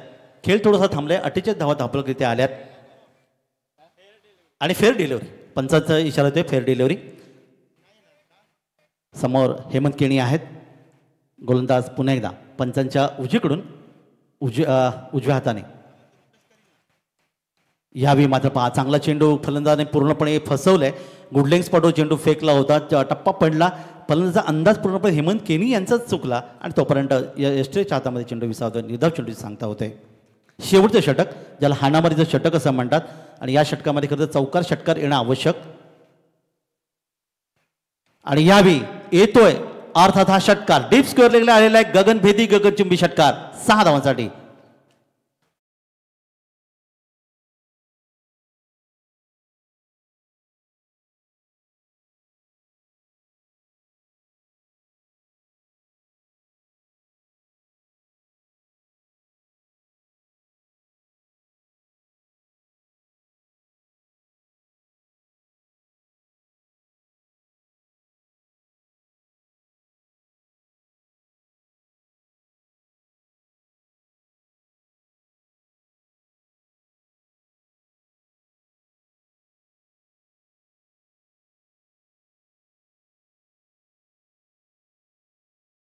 खेळ थोडासा थांबलाय. 48 धावा धावपलकरित्या आल्यात आणि फेअर डिलिव्हरी पंचाचा इशारा होतोय. Fair delivery. समोर हेमंत केणी आहेत. गोलंदाज पुन्हा एकदा पंचांच्या उजवीकडून उजव्या हाताने. यावेळी मात्र पहा चांगला चेंडू फलंदाजाने पूर्णपणे फसवलाय. गुडलेंग स्पॉटवर चेंडू फेकला होता. टप्पा पडला. फलंदाजाचा अंदाज पूर्णपणे हेमंत केणी यांचाच चुकला आणि तोपर्यंत यष्टेच्या हातामध्ये चेंडू विसावतोय. निर्धाव चेंडूची सांगता होते. शेवटचं षटक ज्याला हाणामारीचं षटक असं म्हणतात आणि या षटकामध्ये खरं तर चौकार षटकार येणं आवश्यक. आणि यावेळी येतोय अर्थात हा षटकार डीप स्क्वेअर लेगला आलेला आहे. गगनभेदी गगनचुंबी षटकार 6 धावांसाठी.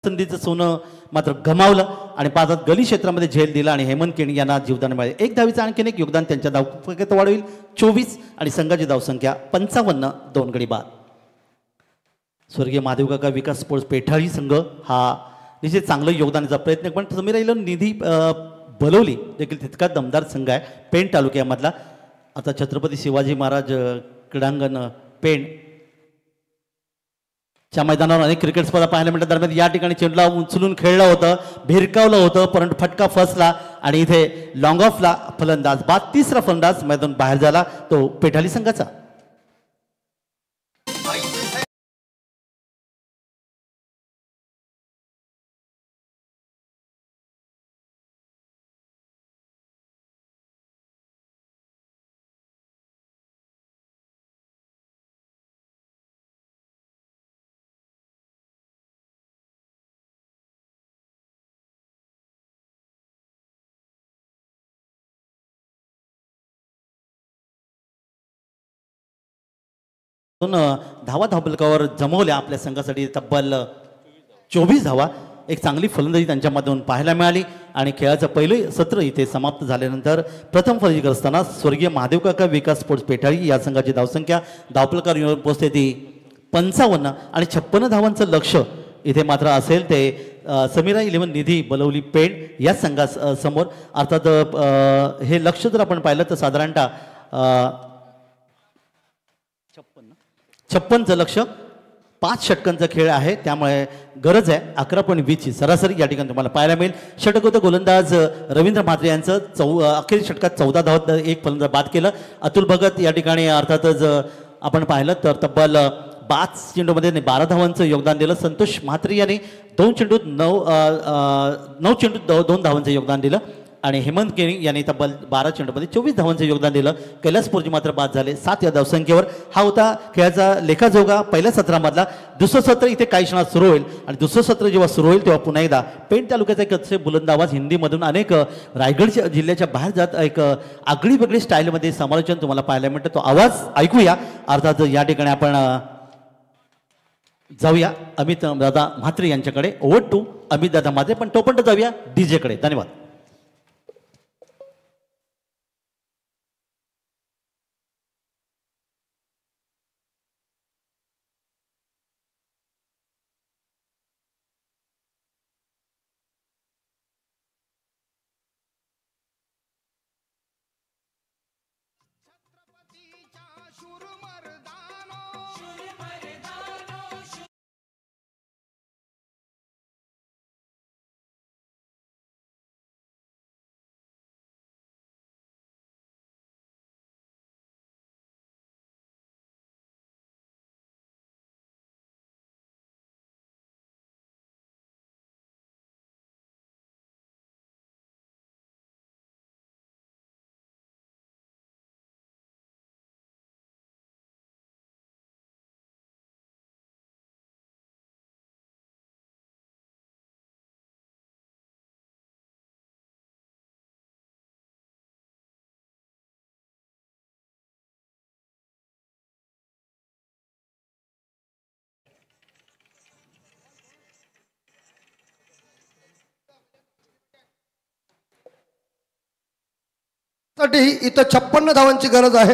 संधीचं सोनं मात्र गमावलं आणि पाचात गली क्षेत्रामध्ये झेल दिला आणि हेमंत केणी यांना जीवदान मिळाले. 1 धावीचं आणखीन एक योगदान त्यांच्या धावसंख्येत वाढ 24 आणि संघाची धावसंख्या 55. 2 गडी बाद. स्वर्गीय महादेव काका विकास स्पोर्ट्स पेठाळी संघ हा निश्चित चांगलं योगदानाचा प्रयत्न, पण समीरा इलेव्हन निधी बलवली देखील तितका दमदार संघ आहे पेण तालुक्यामधला. आता छत्रपती शिवाजी महाराज क्रीडांगण पेण च्या मैदानावर अनेक क्रिकेट स्पर्धा पाहायला मिळतात. दरम्यान या ठिकाणी चेंडूला उचलून खेळलं होतं, भिरकावलं होतं, परंतु फटका फसला आणि इथे लॉंग ऑफला फलंदाज बाद तिसरा फलंदाज मैदान बाहेर झाला, तो पेठाली संघाचा. धावा धावपलकावर जमवल्या आपल्या संघासाठी तब्बल 24 धावा. एक चांगली फलंदाजी त्यांच्यामधून पाहायला मिळाली आणि खेळाचं पहिलं सत्र इथे समाप्त झाल्यानंतर प्रथम फलंदाजी करताना स्वर्गीय महादेव काका विकास स्पोर्ट्स पेठाळी या संघाची धावसंख्या धावपलकार पोहोचते ती 55 आणि 56 धावांचं लक्ष इथे मात्र असेल ते समीरा इलेव्हन निधी बलवली पेण या संघासमोर. अर्थात हे लक्ष जर आपण पाहिलं तर साधारणतः 56चं लक्ष 5 षटकांचा खेळ आहे, त्यामुळे गरज आहे 11.20ची सरासरी या ठिकाणी तुम्हाला पाहायला मिळेल. षटकोत्तर गोलंदाज रवींद्र म्हात्रे यांचं अखेर षटकात 14 धावात एक फलंदाज बाद केलं. अतुल भगत या ठिकाणी अर्थातच आपण पाहिलं तर तब्बल 5 चेंडूमध्ये 12 धावांचं योगदान दिलं. संतोष म्हात्रे यांनी 2 चेंडूत 9 चेंडूत 2 धावांचं योगदान दिलं आणि हेमंत केणी यांनी तब्बल 12 चेंडूमध्ये 24 धावांचं योगदान दिलं. कैलासपूरजी मात्र बाद झाले 7 या धावसंख्येवर. हा होता खेळाचा लेखाजोगा पहिल्या सत्रामधला. दुसरं सत्र इथे काही क्षणात सुरू होईल आणि दुसरं सत्र जेव्हा सुरू होईल तेव्हा पुन्हा एकदा पेण तालुक्याचा एक अतिशय बुलंद आवाज हिंदीमधून अनेक रायगड जिल्ह्याच्या बाहेर जात एक आगळी वेगळी स्टाईलमध्ये समालोचन तुम्हाला पाहायला मिळतं. तो आवाज ऐकूया. अर्थात या ठिकाणी आपण जाऊया अमित दादा म्हात्रे यांच्याकडे. ओव्हर टू अमित दादा म्हात्रे, पण तोपर्यंत जाऊया डीजेकडे. धन्यवाद. साठी इथं 56 धावांची गरज आहे.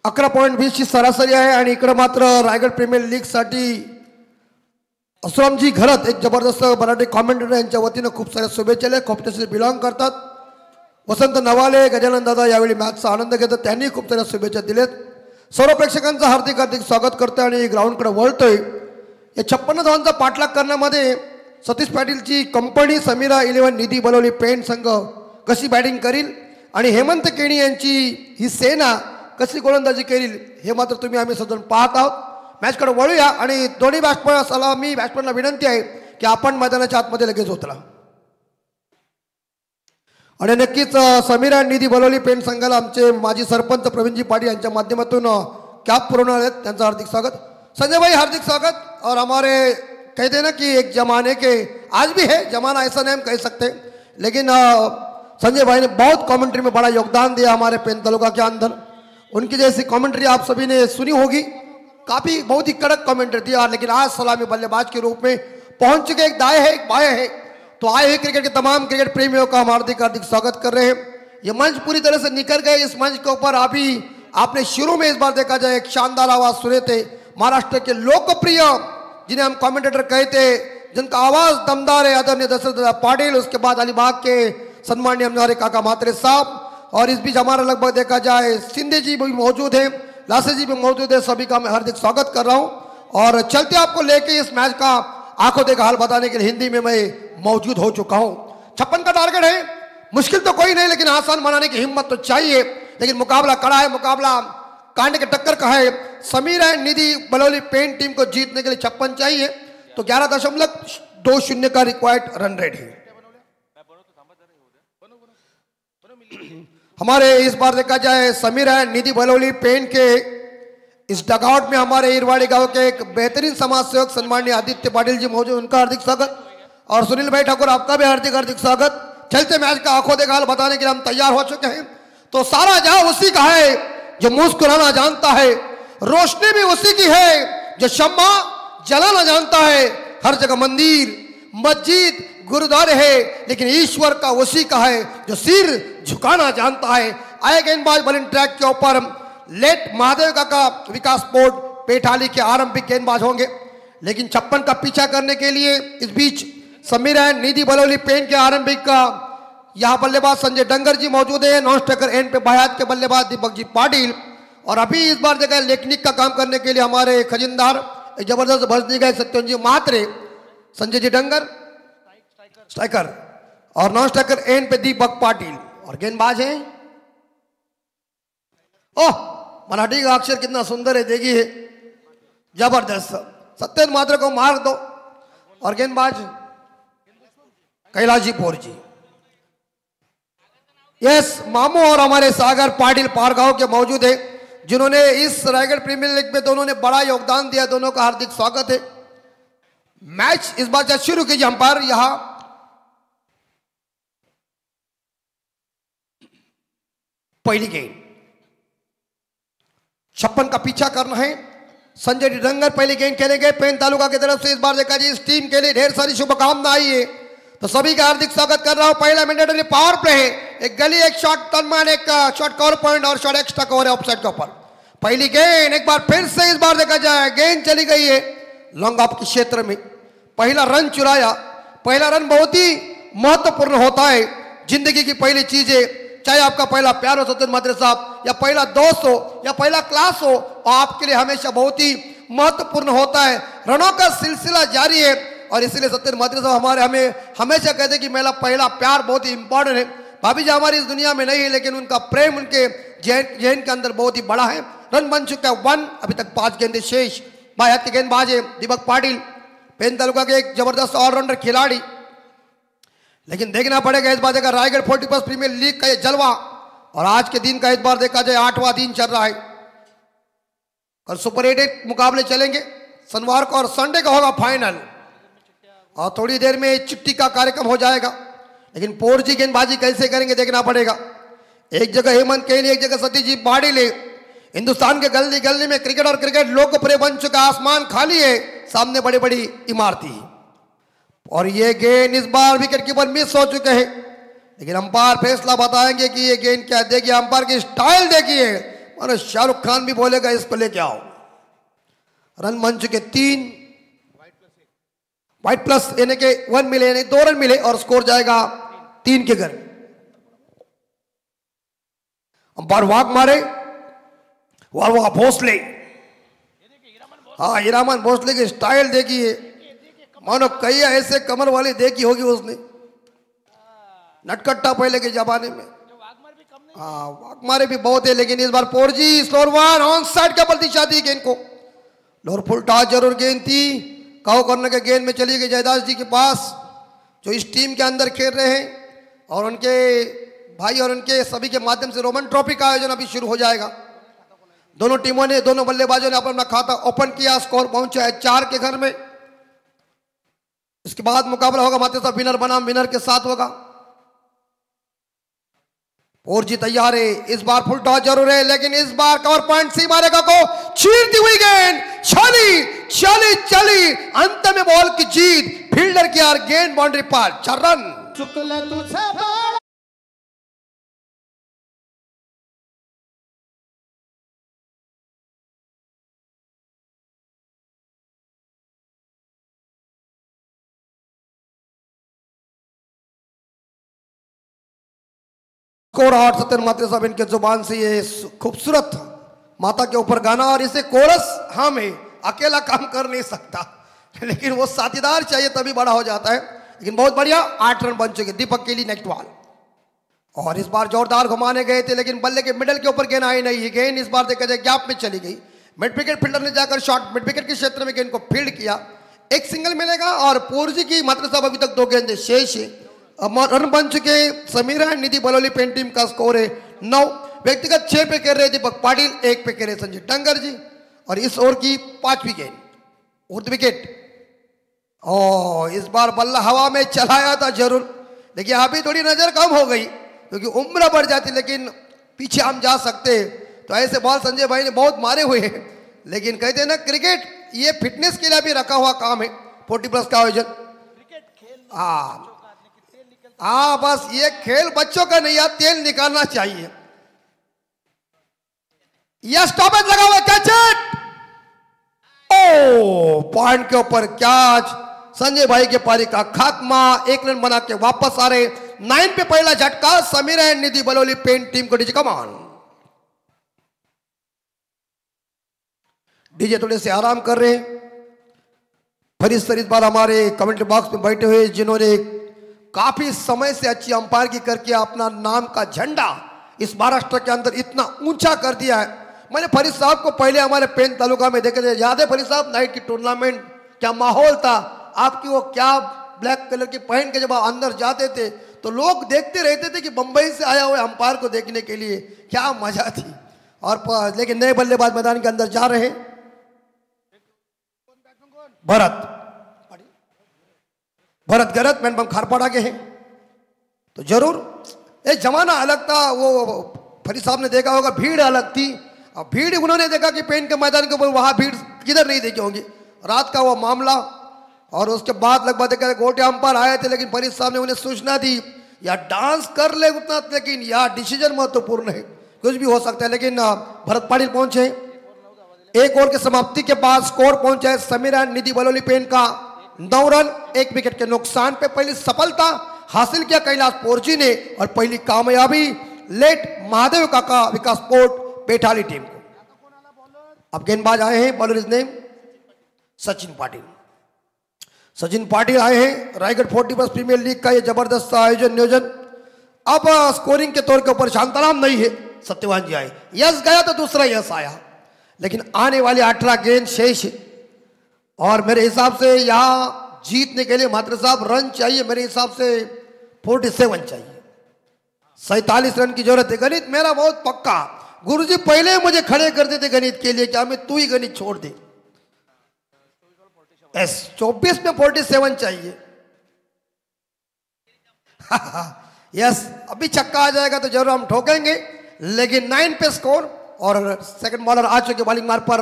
11.20ची सरासरी आहे आणि इकडे मात्र रायगड प्रीमियर लीग साठी असरामजी घरत एक जबरदस्त मराठी कॉमेंटेटर यांच्या वतीनं खूप साऱ्या शुभेच्छा कॉम्पिटिशन बिलॉंग करतात. वसंत नवाले गजानन दादा यावेळी मॅचचा आनंद घेतात, त्यांनी खूप साऱ्या शुभेच्छा दिलेत. सर्व प्रेक्षकांचं हार्दिक हार्दिक स्वागत करतोय आणि ग्राउंडकडे वळतोय. या 56 धावांचा पाठलाग करण्यामध्ये सतीश पाटीलची कंपनी समीरा इलेव्हन निधी बलवली पेण संघ कशी बॅटिंग करील आणि हेमंत केणी यांची ही सेना कशी गोलंदाजी करील हे मात्र तुम्ही आम्ही सजून पाहत आहोत. मॅचकडे वळूया आणि दोन्ही बॅट्समनला विनंती आहे की आपण मैदानाच्या आतमध्ये लगेच उतरा. आणि नक्कीच समीरा निधी बलवली पेण संघाला आमचे माजी सरपंच प्रवीणजी पाटील यांच्या माध्यमातून कॅप पुरवणार आहेत, त्यांचं हार्दिक स्वागत. संजय भाई हार्दिक स्वागत. और हमारे कहते हैं ना कि एक जमाने के आज भी है जमाना, ऐसा नहीं हम कह सकते, लेकिन संजय भाई ने बहुत कमेंट्री में बड़ा योगदान दिया हमारे पेन तालुका के अंदर. उनकी जैसी कमेंट्री आप सभी ने सुनी होगी, काफ़ी बहुत ही कड़क कमेंट्री थी. लेकिन आज सलामी बल्लेबाज के रूप में पहुंच चुके, एक दाएं है एक बाएं है. तो आए हुए क्रिकेट के तमाम क्रिकेट प्रेमियों का हम हार्दिक हार्दिक स्वागत कर रहे हैं. ये मंच पूरी तरह से निकल गए. इस मंच के ऊपर अभी आपने शुरू में इस बार देखा जाए एक शानदार आवाज सुने थे महाराष्ट्र के लोकप्रिय जिन्हें हम कमेंटेटर कहते, जिनका आवाज दमदार है, आदरणीय दशरथ पाटिल, उसके बाद अलीबाग के सम्माननीय हमारे काका मात्रे साहब, और इस बीच हमारा लगभग देखा जाए सिंधे जी भी मौजूद है, लासे जी भी मौजूद है। सभी का मैं हार्दिक स्वागत कर रहा हूं और चलते आपको लेके इस मैच का आंखों देखा हाल बताने के लिए हिंदी में मैं मौजूद हो चुका हूं। 56 का टारगेट है, मुश्किल तो कोई नहीं लेकिन आसान बनाने की हिम्मत तो चाहिए। लेकिन मुकाबला कड़ा है, मुकाबला कांड के टक्कर का है। Sameer and Nidhi बलौली pen team को जीतने के लिए 56 चाहिए, तो 11.20 का रिक्वायर्ड रन रेट है। हमारे इस बार देखा जाए Sameer and Nidhi बलौली pen K is dugout में हमारे इरवाड़ी गांव के एक बेहतरीन समाज सेवक सन्माननीय आदित्य पाटिल जी मौजूद, उनका हार्दिक स्वागत, और सुनील भाई ठाकुर आपका भी हार्दिक हार्दिक स्वागत। चलते मैच का आंखों देखा हाल बताने के लिए हम तैयार हो चुके हैं। तो सारा जहां उसी का है जो मुस्कुराना जानता है, रोशनी भी उसी की है जो शम्मा जलाना जानता है। हर जगह मंदिर मस्जिद गुरुद्वारे है, लेकिन ईश्वर का उसी का है जो सिर झुकाना जानता है। आए गेंदबाज बॉलिंग ट्रैक के ऊपर लेट महादेव का विकास बोर्ड पेठाली के आरंभिक गेंदबाज होंगे, लेकिन 56 का पीछा करने के लिए इस beach Sameer and Nidhi बलौली pen के आरंभिक का यहाँ बल्लेबाज संजय डंगर जी मौजूद है। नॉन स्ट्राइकर एंड पे बायात के बल्लेबाज दीपक जी पाटिल, और अभी इस बार जगह लेखनिक का काम करने के लिए हमारे खजिनदार जबरदस्त भजनी गए सत्यन जी मात्रे, संजय जी डंगर स्ट्राइकर, और नॉन स्ट्राइकर एंड पे दीपक पाटिल, और गेंदबाज हैं ओह मराठी का अक्षर कितना सुंदर है, देखिए जबरदस्त। सत्यन मात्रे को मार दो, और गेंदबाज कैलाश जी पोर जी, यस मामू और हमारे सागर पाटिल पारगांव के मौजूद है, जिन्होंने इस रायगढ़ प्रीमियर लीग में दोनों ने बड़ा योगदान दिया। दोनों का हार्दिक स्वागत है। मैच इस बार जब शुरू कीजिए अंपायर, यहां पहली गेंद 56 का पीछा करना है। संजय डंगर पहली गेंद खेलेंगे पेन तालुका की तरफ से। इस बार देखा जी इस टीम के लिए ढेर सारी शुभकामना आई है, तो सभी का हार्दिक स्वागत कर रहा हूं। पहला मैंडेटरी पावर प्ले है, एक गली एक शॉट तनमान, एक शॉट कवर पॉइंट और शॉट एक्स्ट्रा कवर है ऑफसाइड के ऊपर। पहली गेंद एक बार फिर से इस बार देखा जाए गेंद चली गई है लॉन्ग ऑफ के क्षेत्र में, पहला रन चुराया। पहला रन बहुत ही महत्वपूर्ण होता है, जिंदगी की पहली चीज है, चाहे आपका पहला प्यार हो सत्यन मात्रे साहब, या पहला दोस्त हो या पहला क्लास हो, और आपके लिए हमेशा बहुत ही महत्वपूर्ण होता है। रनों का सिलसिला जारी है, और इसीलिए सत्यन मात्रे साहब हमें हमेशा कहते हैं कि मेरा पहला प्यार बहुत ही इंपॉर्टेंट है। भाभी जी हमारी इस दुनिया में नहीं है, लेकिन उनका प्रेम उनके जहन के अंदर बहुत ही बड़ा है। रन बन चुका है 1, अभी तक 5 गेंदें शेष। बायात के गेंदबाज है दीपक पाटिल, पेन तालुका के एक जबरदस्त ऑलराउंडर खिलाड़ी, लेकिन देखना पड़ेगा इस बार देखा रायगढ़ 40+ प्रीमियर लीग का ये जलवा, और आज के दिन का इस बार देखा जाए 8वां दिन चल रहा है। कल सुपर 8 मुकाबले चलेंगे, शनिवार को और संडे का होगा फाइनल, और थोड़ी देर में चिट्ठी का कार्यक्रम हो जाएगा। लेकिन पोर जी गेंदबाजी कैसे करेंगे देखना पड़ेगा। एक जगह हेमंत केली, एक जगह सतीश जी पाटिल। हिंदुस्तान के गली गली में क्रिकेट और क्रिकेट लोकप्रिय बन चुका, आसमान खाली है, सामने बड़ी बड़ी इमारती, और ये गेंद इस बार विकेट कीपर मिस हो चुके हैं, लेकिन अंपायर फैसला बताएंगे कि ये गेंद क्या। देखिए अंपायर की स्टाइल देखिए, मानो शाहरुख खान भी बोलेगा इसको लेके आओ। रन बन चुके 3, व्हाइट प्लस यानी कि 1 मिले, यानी 2 रन मिले, और स्कोर जाएगा 3 के घर। अंपायर वाक मारे, वाह भोसले, हाँ हीरामन भोसले की स्टाइल देखिए, मानो कई ऐसे कमर वाली देखी होगी उसने, नटकट्टा पहले के जमाने में। हाँ वाक मारे भी बहुत है, लेकिन इस बार पोरजी स्लोर 1 ऑन साइड के ऊपर दिशा दी गेंद को। लोअर फुल टॉस जरूर गेंद थी, काउ कॉर्नर के गेंद में चली गई जयदास जी के पास, जो इस टीम के अंदर खेल रहे हैं, और उनके भाई और उनके सभी के माध्यम से रोमन ट्रॉफी का आयोजन अभी शुरू हो जाएगा। दोनों टीमों ने, दोनों बल्लेबाजों ने अपना खाता ओपन किया, स्कोर पहुंचा है 4 के घर में। इसके बाद मुकाबला होगा मात्र साहब, विनर बनाम विनर के साथ होगा। और जी तैयार है, इस बार फुल टॉस जरूर है, लेकिन इस बार कवर पॉइंट सी मारेगा को चीरती हुई गेंद, चली चली चली, अंत में बॉल की जीत, फील्डर की यार गेंद बाउंड्री पार, 4 रन। स्कोर 8 सत्यन मात्र साहब इनके जुबान से ये खूबसूरत माता के ऊपर गाना, और इसे कोरस हम है, अकेला काम कर नहीं सकता, लेकिन वो साथीदार चाहिए तभी बड़ा हो जाता है। लेकिन बहुत बढ़िया 8 रन बन चुके दीपक के लिए नेक्स्ट बॉल। और इस बार जोरदार घुमाने गए थे लेकिन बल्ले के मिडल के ऊपर गेंद आई नहीं है। गेंद इस बार देखा जाए गैप में चली गई। मिड विकेट फील्डर ने जाकर शॉट मिड विकेट के क्षेत्र में गेंद को फील्ड किया, एक सिंगल मिलेगा। और पूर्जी की मात्र साहब अभी तक 2 गेंदे शेष है। रन बन चुके समीरा निधि बलोली पेन टीम का स्कोर है 9। व्यक्तिगत 6 पे कर रहे दीपक पाटिल, 1 पे कर रहे संजय टंगर जी। और इस ओवर की 5वीं गेंद उर्द विकेट। और इस बार बल्ला हवा में चलाया था जरूर, लेकिन अभी थोड़ी नजर कम हो गई क्योंकि उम्र बढ़ जाती, लेकिन पीछे हम जा सकते। तो ऐसे बॉल संजय भाई ने बहुत मारे हुए हैं, लेकिन कहते हैं ना क्रिकेट ये फिटनेस के लिए भी रखा हुआ काम है। 40+ का आयोजन, हाँ बस ये खेल बच्चों का नहीं है, तेल निकालना चाहिए। यह स्टॉपेज लगा हुआ कैच, ओ पॉइंट के ऊपर कैच, संजय भाई के पारी का खात्मा। 1 रन बना के वापस आ रहे। 9 पे पहला झटका Sameer and Nidhi Baloli pen team को डीजे कमान। डीजे थोड़े से आराम कर रहे हैं। फरीद सर इस बार हमारे कमेंट्री बॉक्स में बैठे हुए, जिन्होंने काफी समय से अच्छी अंपायर की करके अपना नाम का झंडा इस महाराष्ट्र के अंदर इतना ऊंचा कर दिया है। मैंने फरीद साहब को पहले हमारे पेन तालुका में देखे थे, याद है फरीद साहब नाइट की टूर्नामेंट क्या माहौल था आपकी, वो क्या ब्लैक कलर की पहन के जब आप अंदर जाते थे तो लोग देखते रहते थे कि बंबई से आया हुए अंपायर को देखने के लिए, क्या मजा थी। और लेकिन नए बल्लेबाज मैदान के अंदर जा रहे हैं। भरत गरत मैन बम खारपाड़ा के हैं, तो जरूर एक जमाना अलग था। वो फरीद साहब ने देखा होगा, भीड़ अलग थी। अब भीड़ उन्होंने देखा कि पेन के मैदान के ऊपर वहां भीड़ किधर नहीं देखी होंगी, रात का वो मामला। और उसके बाद लगभग देखा गोटे अंपायर आए थे, लेकिन फरीद साहब ने उन्हें सूचना दी या डांस कर ले उतना, लेकिन या डिसीजन महत्वपूर्ण है, कुछ भी हो सकता है। लेकिन भरत पाटिल पहुंचे। 1 ओवर की समाप्ति के बाद स्कोर पहुंचा है समीरा निधि बलोली पेन का 9 रन 1 विकेट के नुकसान पे। पहली सफलता हासिल किया कैलाश पोरजी ने, और पहली कामयाबी लेट महादेव काका विकास स्पोर्ट पेठाली टीम को। अब गेंदबाज आए हैं, bowler is name Sachin Patil. Sachin Patil आए हैं। रायगढ़ 40+ प्रीमियर लीग का ये जबरदस्त आयोजन नियोजन। अब स्कोरिंग के तौर के ऊपर शांताराम नहीं है, सत्यवान जी आए। यश गया तो दूसरा यश आया, लेकिन आने वाले 18 गेंद शेष है। और मेरे हिसाब से यहां जीतने के लिए मात्र साहब रन चाहिए, मेरे हिसाब से 47 चाहिए। 47 रन की जरूरत है। गणित मेरा बहुत पक्का, गुरुजी पहले मुझे खड़े कर देते गणित के लिए, क्या मैं तू ही गणित छोड़ दे। 24 में 47 चाहिए। यस, अभी छक्का आ जाएगा तो जरूर हम ठोकेंगे, लेकिन 9 पे स्कोर। और सेकंड बॉलर आ चुके बॉलिंग मार्ग पर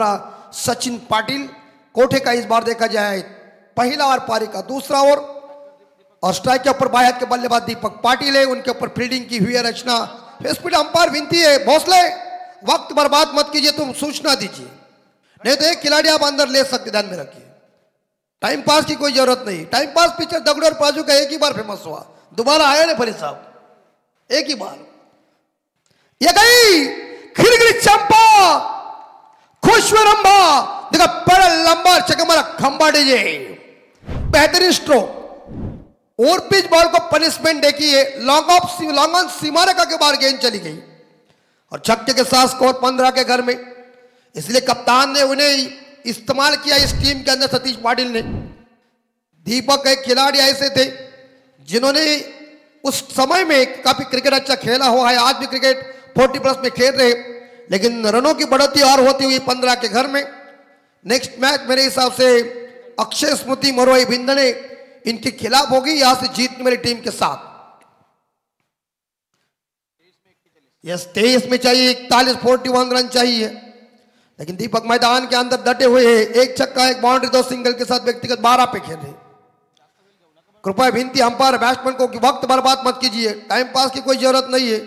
सचिन पाटिल। कोठे का इस बार देखा जाए पहला और पारी का दूसरा ओवर। और स्ट्राइक के ऊपर बायत के बल्लेबाज दीपक पाटिल है, उनके ऊपर फील्डिंग की हुई है रचना। स्पीड अंपायर विनती है, भोसले वक्त बर्बाद मत कीजिए, तुम सूचना दीजिए, नहीं तो एक खिलाड़ी आप अंदर ले सकते, ध्यान में रखिए। टाइम पास की कोई जरूरत नहीं। टाइम पास पिक्चर दगड़ू और पाजू का एक ही बार फेमस हुआ, दोबारा आया नहीं फरीद साहब, एक ही बार। ये गई खिलगिरी चंपा खुशवरंबा, देखा बड़ा लंबा चकमरा खंबा डीजे, बेहतरीन स्ट्रोक। और पिच बॉल को पनिशमेंट देखिए, लॉन्ग ऑन सीमा रेखा के बाहर गेंद चली गई और छक्के के साथ स्कोर 15 के घर में। इसलिए कप्तान ने उन्हें इस्तेमाल किया इस टीम के अंदर, सतीश पाटिल ने। दीपक एक खिलाड़ी ऐसे थे जिन्होंने उस समय में काफी क्रिकेट अच्छा खेला हुआ है, आज भी क्रिकेट 40+ में खेल रहे, लेकिन रनों की बढ़ोतरी और होती हुई 15 के घर में। नेक्स्ट मैच मेरे हिसाब से अक्षय स्मृति मरोई भिंदने इनके खिलाफ होगी, यहां से जीतने वाली टीम के साथ। यस, 23 में चाहिए 41 रन चाहिए, लेकिन दीपक मैदान के अंदर डटे हुए हैं। एक छक्का, एक बाउंड्री, 2 सिंगल के साथ व्यक्तिगत 12 पे खेल रहे। कृपया विनती अंपायर बैट्समैन को कि वक्त बर्बाद मत कीजिए, टाइम पास की कोई जरूरत नहीं है।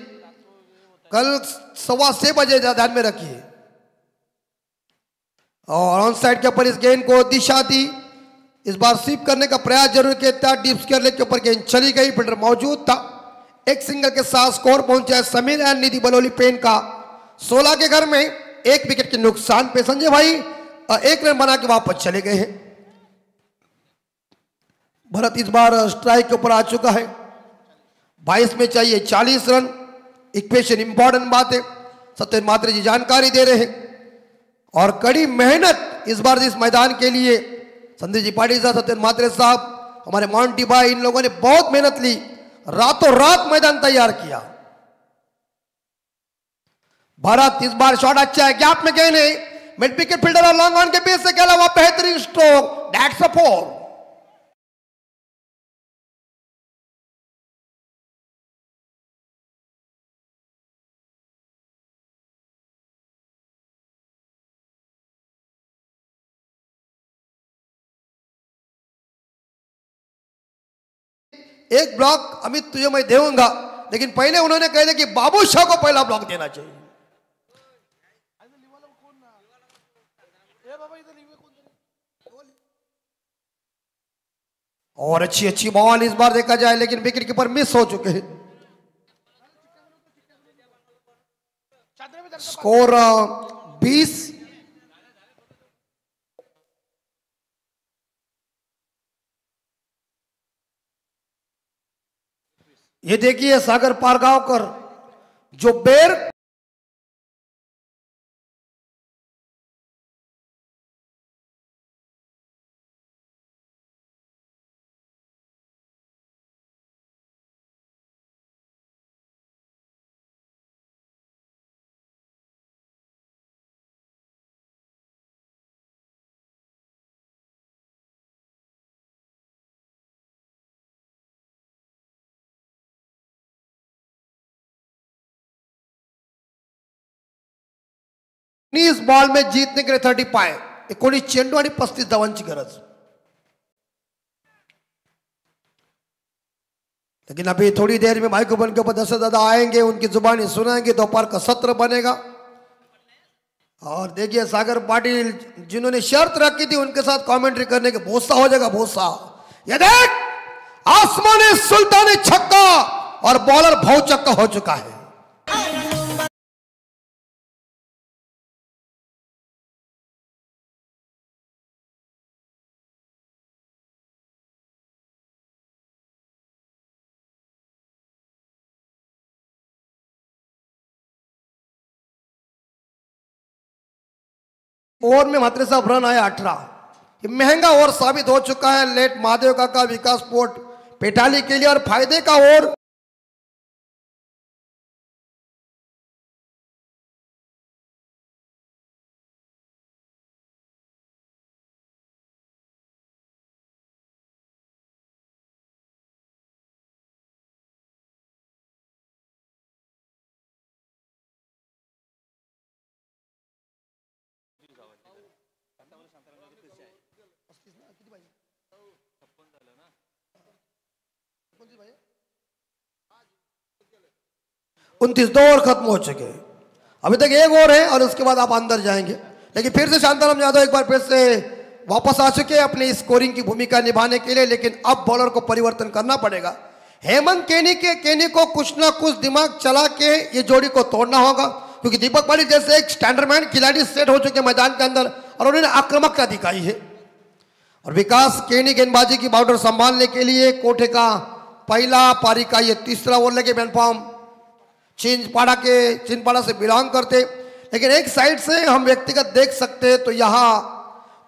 कल 6:15 बजे ध्यान में रखिए। और ऑन साइड के ऊपर इस गेंद को दिशा दी, इस बार स्वीप करने का प्रयास जरूर किया, डीप स्क्वायर लेग के ऊपर गेंद चली गई, फील्डर मौजूद था। एक सिंगल के साथ स्कोर पहुंचा है समीर एंड निधि बलोली पेन का 16 के घर में 1 विकेट के नुकसान पे संजय भाई 1 रन बना के वापस चले गए हैं। भरत इस बार स्ट्राइक के ऊपर आ चुका है। 22 में चाहिए 40 रन। इक्वेशन इंपॉर्टेंट बात है, सत्येंद्र मात्रे जी जानकारी दे रहे हैं और कड़ी मेहनत इस बार इस मैदान के लिए संदीप जी पाटिल साहब, सत्येंद्र मात्रे साहब, हमारे मोंटी भाई, इन लोगों ने बहुत मेहनत ली, रातों रात मैदान तैयार किया। भारत इस बार शॉट अच्छा है, गैप में गए नहीं, मिड विकेट फील्डर और लॉन्ग ऑन के बीच से खेला हुआ बेहतरीन स्ट्रोक, दैट्स अ 4। एक ब्लॉक अमित तुझे मैं दूंगा, लेकिन पहले उन्होंने कह दिया कि बाबू शाह को पहला ब्लॉक देना चाहिए। और अच्छी अच्छी बॉल इस बार देखा जाए, लेकिन विकेट कीपर मिस हो चुके हैं। स्कोर 20। ये देखिए सागर पारगांवकर जो बेर इस बॉल में जीतने के लिए 30 पाए, 19 चेंडू आणि 35 धावांची गरज। लेकिन अभी थोड़ी देर में माइक ओपन के ऊपर दशरथ दादा आएंगे, उनकी जुबानी सुनाएंगे, दोपहर का सत्र बनेगा। और देखिए सागर पाटिल जिन्होंने शर्त रखी थी उनके साथ कमेंट्री करने के भूसा हो जाएगा भूसा। ये देख आसमानी सुल्तानी छक्का और बॉलर भाव चक्का हो चुका है। ओवर में मात्रे साहब रन आया 18। ये महंगा ओवर साबित हो चुका है लेट महादेव काका विकास स्पोर्ट पेटाली के लिए और फायदे का ओवर। उनतीस 2 ओवर खत्म हो चुके हैं, अभी तक 1 ओवर है और उसके बाद आप अंदर जाएंगे। लेकिन फिर से शांताराम यादव एक बार फिर से वापस आ चुके हैं अपनी स्कोरिंग की भूमिका निभाने के लिए, लेकिन अब बॉलर को परिवर्तन करना पड़ेगा। हेमंत केनी को कुछ ना कुछ दिमाग चला के ये जोड़ी को तोड़ना होगा, क्योंकि दीपक पाटिल जैसे एक स्टैंडर्डमैन खिलाड़ी सेट हो चुके मैदान के अंदर और उन्होंने आक्रामकता दिखाई है। और विकास केनी गेंदबाजी की बाउंड्री संभालने के लिए कोठे का पहला पारी का ये तीसरा ओवर लगे प्लेटफॉर्म चिंचपाड़ा से बिलोंग करते, लेकिन एक साइड से हम व्यक्तिगत देख सकते हैं तो यहाँ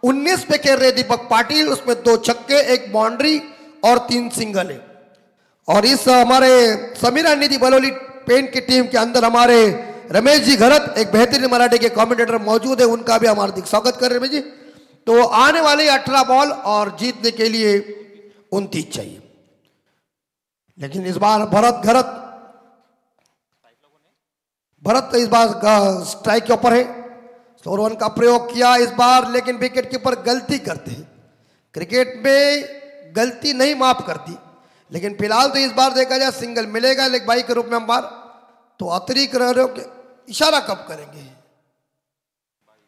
19 पे खेल रहे दीपक पाटिल, उसमें 2 छक्के 1 बाउंड्री और 3 सिंगल है। और इस हमारे समीरा निधि बलोली पेन की टीम के अंदर हमारे रमेश जी घरत एक बेहतरीन मराठी के कमेंटेटर मौजूद है, उनका भी हम हार्दिक स्वागत कर रहे हैं रमेश जी। तो आने वाले 18 बॉल और जीतने के लिए 29 चाहिए। लेकिन इस बार भरत इस बार स्ट्राइक के ऊपर है, स्लो रन का प्रयोग किया इस बार, लेकिन विकेट कीपर गलती करते हैं। क्रिकेट में गलती नहीं माफ करती, लेकिन फिलहाल तो इस बार देखा जाए सिंगल मिलेगा लेग बाई के रूप में अंपायर, तो अतिरिक्त रनों के इशारा कब करेंगे।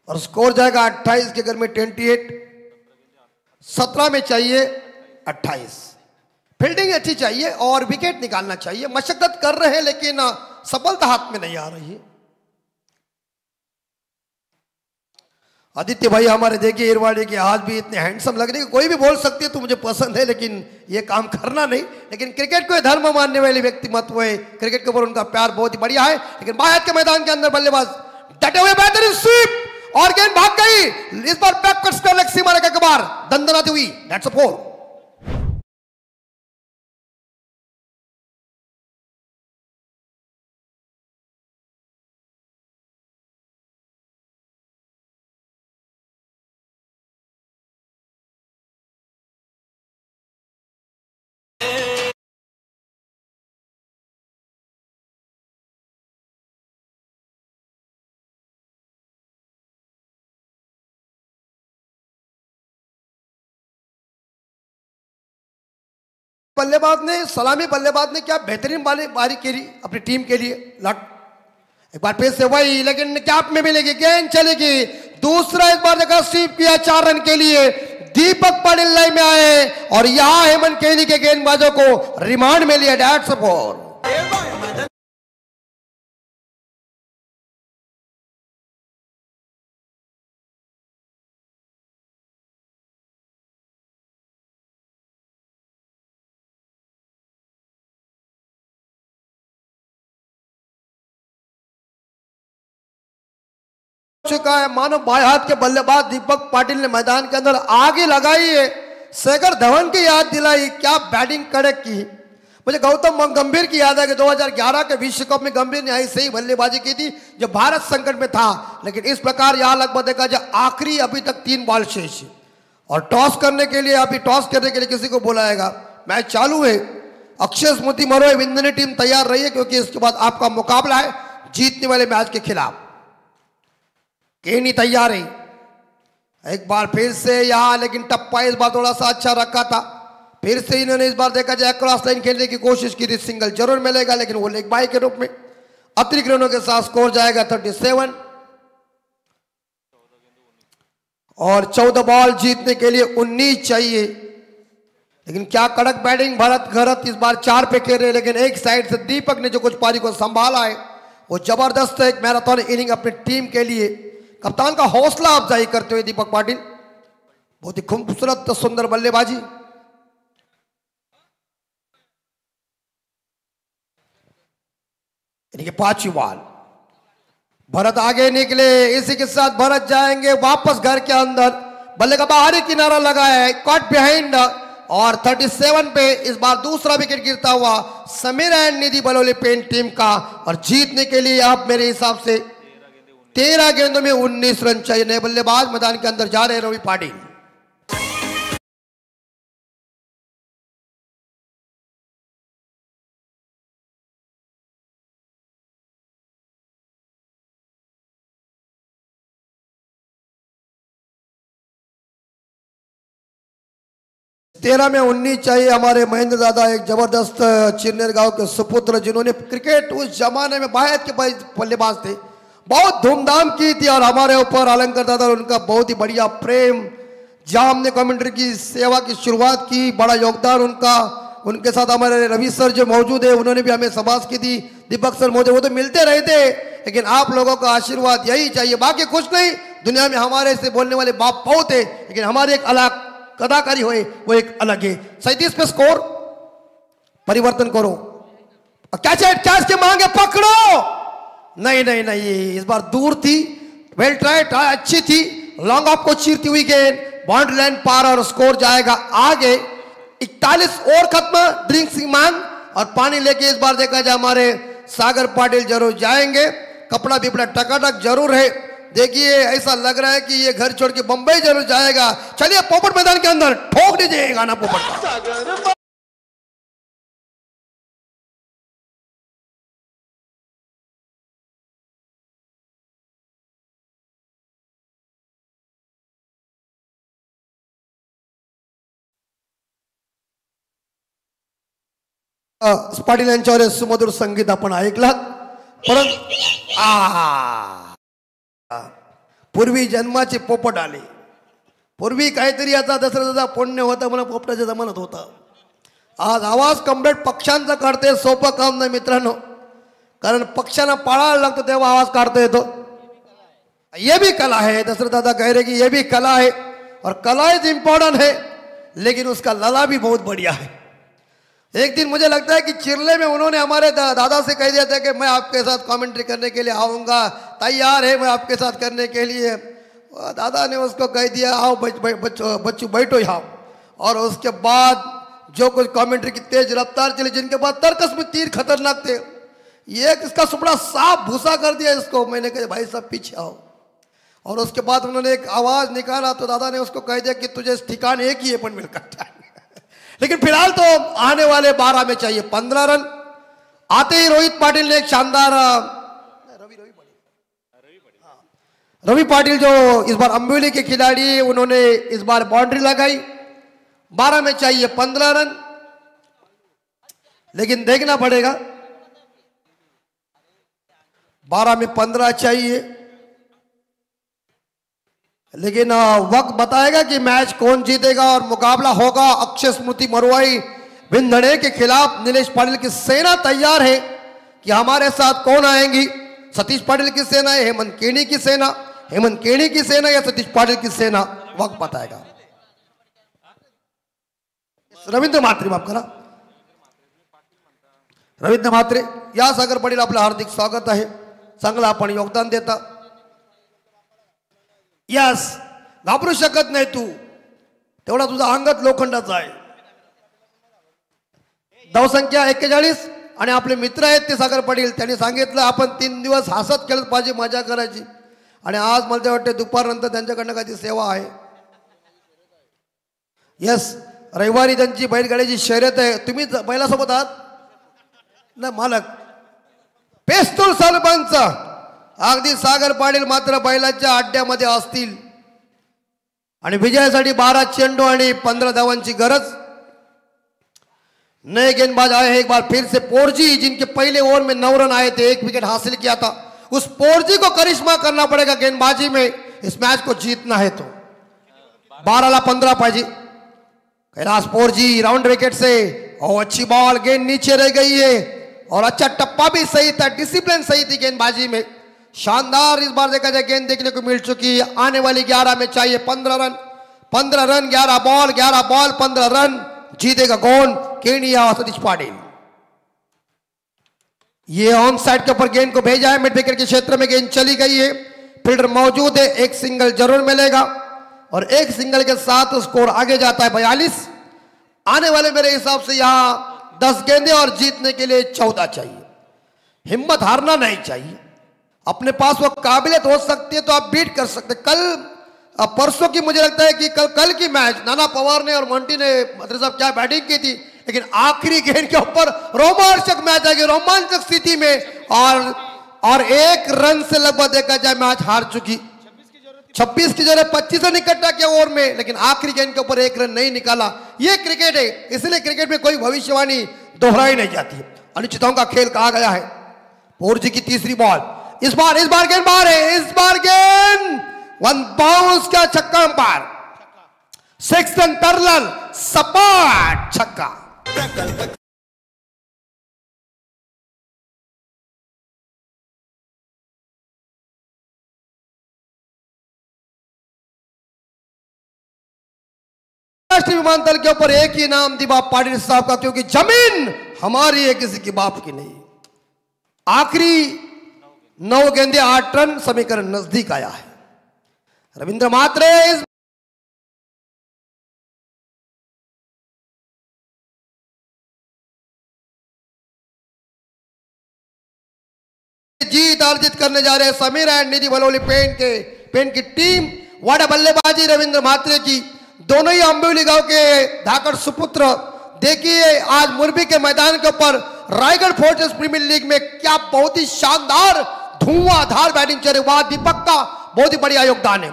और स्कोर जाएगा 28 के घर में 28, 17 में चाहिए 28। फील्डिंग अच्छी चाहिए और विकेट निकालना चाहिए। मशक्कत कर रहे हैं लेकिन सफलता हाथ में नहीं आ रही है। आदित्य भाई हमारे देखिए इरवाड़ी के आज भी इतने हैंडसम लग रहे हैं, कोई भी बोल सकती है तो मुझे पसंद है लेकिन ये काम करना नहीं। लेकिन क्रिकेट को धर्म मानने वाले व्यक्तिमत्व है, क्रिकेट के ऊपर उनका प्यार बहुत ही बढ़िया है। लेकिन बाहर के मैदान के अंदर बल्लेबाज डटे हुए, बेहतरीन स्वीप और गेंद भाग गई। इस बार बैकवर्ड स्क्वायर लेग सीमा रेखा के बाहर दंदनाती हुई। That's a 4। बल्लेबाज ने क्या बेहतरीन बारी खेली अपनी टीम के लिए। लट एक बार फिर से वही, लेकिन कैप में मिलेगी, गेंद चलेगी। दूसरा इस बार देखा स्वीप किया 4 रन के लिए। दीपक पाटिल लाइन में आए और यहां हेमंत केनी के गेंदबाजों को रिमांड में लिया। That's a 4। चुका है मानो बाएं हाथ के बल्लेबाज दीपक पाटिल ने मैदान के अंदर आगे लगाई है। शेखर धवन की याद दिलाई, क्या बैटिंग कड़क की। मुझे गौतम गंभीर की याद है कि 2011 के विश्व कप में गंभीर ने ऐसे ही बल्लेबाजी की थी जब भारत संकट में था। लेकिन इस प्रकार यहां लगभग देखा जाए आखिरी अभी तक 3 बॉल शेष है और टॉस करने के लिए किसी को बुलाएगा। मैच चालू है। अक्षय स्मृति मरोए विंदनी टीम तैयार रही है क्योंकि इसके बाद आपका मुकाबला है जीतने वाले मैच के खिलाफ। केनी तैयार है एक बार फिर से यहां, लेकिन टप्पा इस बार थोड़ा सा अच्छा रखा था। फिर से इन्होंने इस बार देखा जाए क्रॉस लाइन खेलने की कोशिश की थी, सिंगल जरूर मिलेगा लेकिन वो लेग बाई के रूप में। अतिरिक्त रनों के साथ स्कोर जाएगा 37 और 14 बॉल जीतने के लिए 19 चाहिए। लेकिन क्या कड़क बैटिंग भरत इस बार 4 पे खेल रहे। लेकिन एक साइड से दीपक ने जो कुछ पारी को संभाला है वो जबरदस्त है। एक मैराथन इनिंग अपनी टीम के लिए कप्तान का हौसला अफजाई करते हुए दीपक पाटिल, बहुत ही खूबसूरत सुंदर बल्लेबाजी। इनके 5वीं बॉल। भरत आगे निकले, इसी के साथ भरत जाएंगे वापस घर के अंदर। बल्ले का बाहरी किनारा लगाया है, कट बिहाइंड और 37 पे इस बार दूसरा विकेट गिरता हुआ Sameer and Nidhi Baloli pen team का। और जीतने के लिए आप मेरे हिसाब से 13 गेंदों में 19 रन चाहिए। नए बल्लेबाज मैदान के अंदर जा रहे हैं रवि पाटिल। तेरह में 19 चाहिए। हमारे महेंद्र दादा एक जबरदस्त चिरनेर गांव के सुपुत्र जिन्होंने क्रिकेट उस जमाने में बाहर के बल्लेबाज थे, बहुत धूमधाम की थी। और हमारे ऊपर अलंकर दादा उनका बहुत ही बढ़िया प्रेम, जहां हमने कमेंट्री की सेवा की शुरुआत की, बड़ा योगदान उनका। उनके साथ हमारे रवि सर जो मौजूद है उन्होंने भी हमें शाबाश की थी। दीपक सर मौजूद, वो तो मिलते रहते, लेकिन आप लोगों का आशीर्वाद यही चाहिए। बाकी कुछ नहीं, दुनिया में हमारे से बोलने वाले बाप बहुत है, लेकिन हमारी एक अलग कदाकारी हुए वो एक अलग है। 37 पे स्कोर, परिवर्तन करो। कैच के मांगे पकड़ो, नहीं नहीं नहीं, इस बार दूर थी। वेल ट्राइड, अच्छी थी, लॉन्ग ऑफ को चीरती हुई गेंद बाउंड्री लाइन पार और स्कोर जाएगा आगे। 41 ओवर खत्म। ड्रिंक्स की मांग और पानी लेके इस बार देखा जाए हमारे सागर पाटिल जरूर जाएंगे। कपड़ा भी बड़ा टकाटक जरूर है। देखिए ऐसा लग रहा है कि ये घर छोड़ के बंबई जरूर जाएगा। चलिए पोपट मैदान के अंदर ठोक दीजिए गाना पोपट का। पाटील यांच्यावर सुमधुर संगीत आपण ऐकलात, परंतु पूर्वी जन्माचे पोपट आले. पूर्वी काहीतरी आता दसऱ्याचा पुण्य होता, मला पोपटाच्या जमान्यात होता. आज आवाज कंप्लीट पक्ष्यांचा काढते, सोपं काम नाही मित्रांनो, कारण पक्ष्यांना पाळायला लागतो तेव्हा आवाज काढता येतो. ये भी कला है, दशरथ दादा कह रहे कि ये भी कला है और कला इज इम्पोर्टेंट है, लेकिन उसका लला भी बहुत बढ़िया है. एक दिन मुझे लगता है कि चिरले में उन्होंने हमारे दादा से कह दिया था कि मैं आपके साथ कमेंट्री करने के लिए आऊँगा, तैयार है मैं आपके साथ करने के लिए. दादा ने उसको कह दिया आओ बच्चू बैठो यहाँ. और उसके बाद जो कुछ कमेंट्री की तेज रफ्तार चली, जिनके बाद तर्कस में तीर खतरनाक थे, ये इसका सुपड़ा साफ भूसा कर दिया इसको. मैंने कहा भाई साहब पीछे आओ. और उसके बाद उन्होंने एक आवाज निकाला तो दादा ने उसको कह दिया कि तुझे ठिकान एक ही है पण मिल करता है. लेकिन फिलहाल तो आने वाले 12 में चाहिए 15 रन. आते ही रोहित पाटिल ने एक शानदार रवि पाटिल जो इस बार अंबोली के खिलाड़ी, उन्होंने इस बार बाउंड्री लगाई. 12 में चाहिए 15 रन, लेकिन देखना पड़ेगा 12 में 15 चाहिए. लेकिन वक्त बताएगा कि मैच कौन जीतेगा. और मुकाबला होगा अक्षय स्मृति मरुआई भिंदड़े के खिलाफ. नीलेश पाटिल की सेना तैयार है कि हमारे साथ कौन आएंगी. सतीश पाटिल की सेना है, हेमंत केणी की सेना, हेमंत केणी की सेना या सतीश पाटिल की सेना, वक्त बताएगा. रवींद्र म्हात्रे माफ करा, रवींद्र म्हात्रे या सागर पाटील आपलं हार्दिक स्वागत आहे. चांगलं आपण योगदान देता. यस, घाबरू शकत नाही तू, तेवढा तुझा अंगत लोखंडाचा आहे. धावसंख्या 41 आणि आपले मित्र आहेत ते सागर पाटील, त्यांनी सांगितलं आपण 3 दिवस हसत खेळत पाहिजे, मजा करायची. आणि आज मला वाटते दुपारनंतर त्यांच्याकडनं काही सेवा आहे. यस, रविवारी त्यांची बैलगाडीची शर्यत आहे. तुम्ही बैलासोबत आहात ना मालक? पेस्तूल सरपंच अगदी सागर पाटील मात्र बैलाच्या अड्ड्यामध्ये असतील. आणि विजयासाठी 12 चेंडू आणि 15 धावांची गरज. नए गेंदबाज आए हैं एक बार फिर से पोरजी, जिनके पहले ओवर में 9 रन आए थे, 1 विकेट हासिल किया था. उस पोरजी को करिश्मा करना पड़ेगा गेंदबाजी में, इस मैच को जीतना है तो. 12 ला 15 पाहिजे. कैलाश पोरजी राउंड विकेट से, और अच्छी बॉल, गेंद नीचे रह गई है और अच्छा टप्पा भी सही था, डिसिप्लिन सही थी गेंदबाजी में. शानदार इस बार देखा जाए गेंद देखने को मिल चुकी है. आने वाली 11 में चाहिए 15 रन. 15 run 11 ball 15 run. जीतेगा कौन? केणी या सतीश पाटिल. ये ऑन साइड के ऊपर गेंद को भेजा है, मिड विकेट के क्षेत्र में गेंद चली गई है. फील्डर मौजूद है, एक सिंगल जरूर मिलेगा और एक सिंगल के साथ स्कोर आगे जाता है 42. आने वाले मेरे हिसाब से यहां 10 गेंदें और जीतने के लिए 14 चाहिए. हिम्मत हारना नहीं चाहिए. अपने पास वो काबिलियत हो सकती है तो आप बीट कर सकते. कल परसों की मुझे लगता है कि कल की मैच नाना पवार ने और मंटी ने मंत्री साहब क्या बैटिंग की थी, लेकिन आखिरी गेंद के ऊपर रोमांचक मैच आएगी, रोमांचक स्थिति में. और 1 रन से लगभग देखा जाए मैच हार चुकी. 26 की जगह 25 रन इकट्ठा किया ओवर में, लेकिन आखिरी गेंद के ऊपर 1 रन नहीं निकाला. ये क्रिकेट है, इसलिए क्रिकेट में कोई भविष्यवाणी दोहराई नहीं जाती. अनिश्चितताओं का खेल कहा गया है. पोरजी की तीसरी बॉल, इस बार गेंद बाहर है. इस बार गेंद 1 बाउंस का छक्का अंपायर. 6 रन पैरेलल सपाट छक्का. राष्ट्रीय विमानतल के ऊपर एक ही नाम दिवा पाटिल साहब का, क्योंकि जमीन हमारी है, किसी की बाप की नहीं. आखिरी 9 गेंदे 8 रन, समीकरण नजदीक आया है. रविंद्र म्हात्रे इस जीत अर्जित करने जा रहे हैं समीर एंड निधि बलौली पेन की टीम. वाड़ा बल्लेबाजी रविंद्र म्हात्रे की. दोनों ही अंबोली गांव के धाकड़ सुपुत्र. देखिए आज मुरबी के मैदान के ऊपर रायगढ़ फोर्ट्रेस प्रीमियर लीग में क्या बहुत ही शानदार धुआंधार बैटिंग चल रही. वाह दीपक का बहुत ही बढ़िया योगदान है.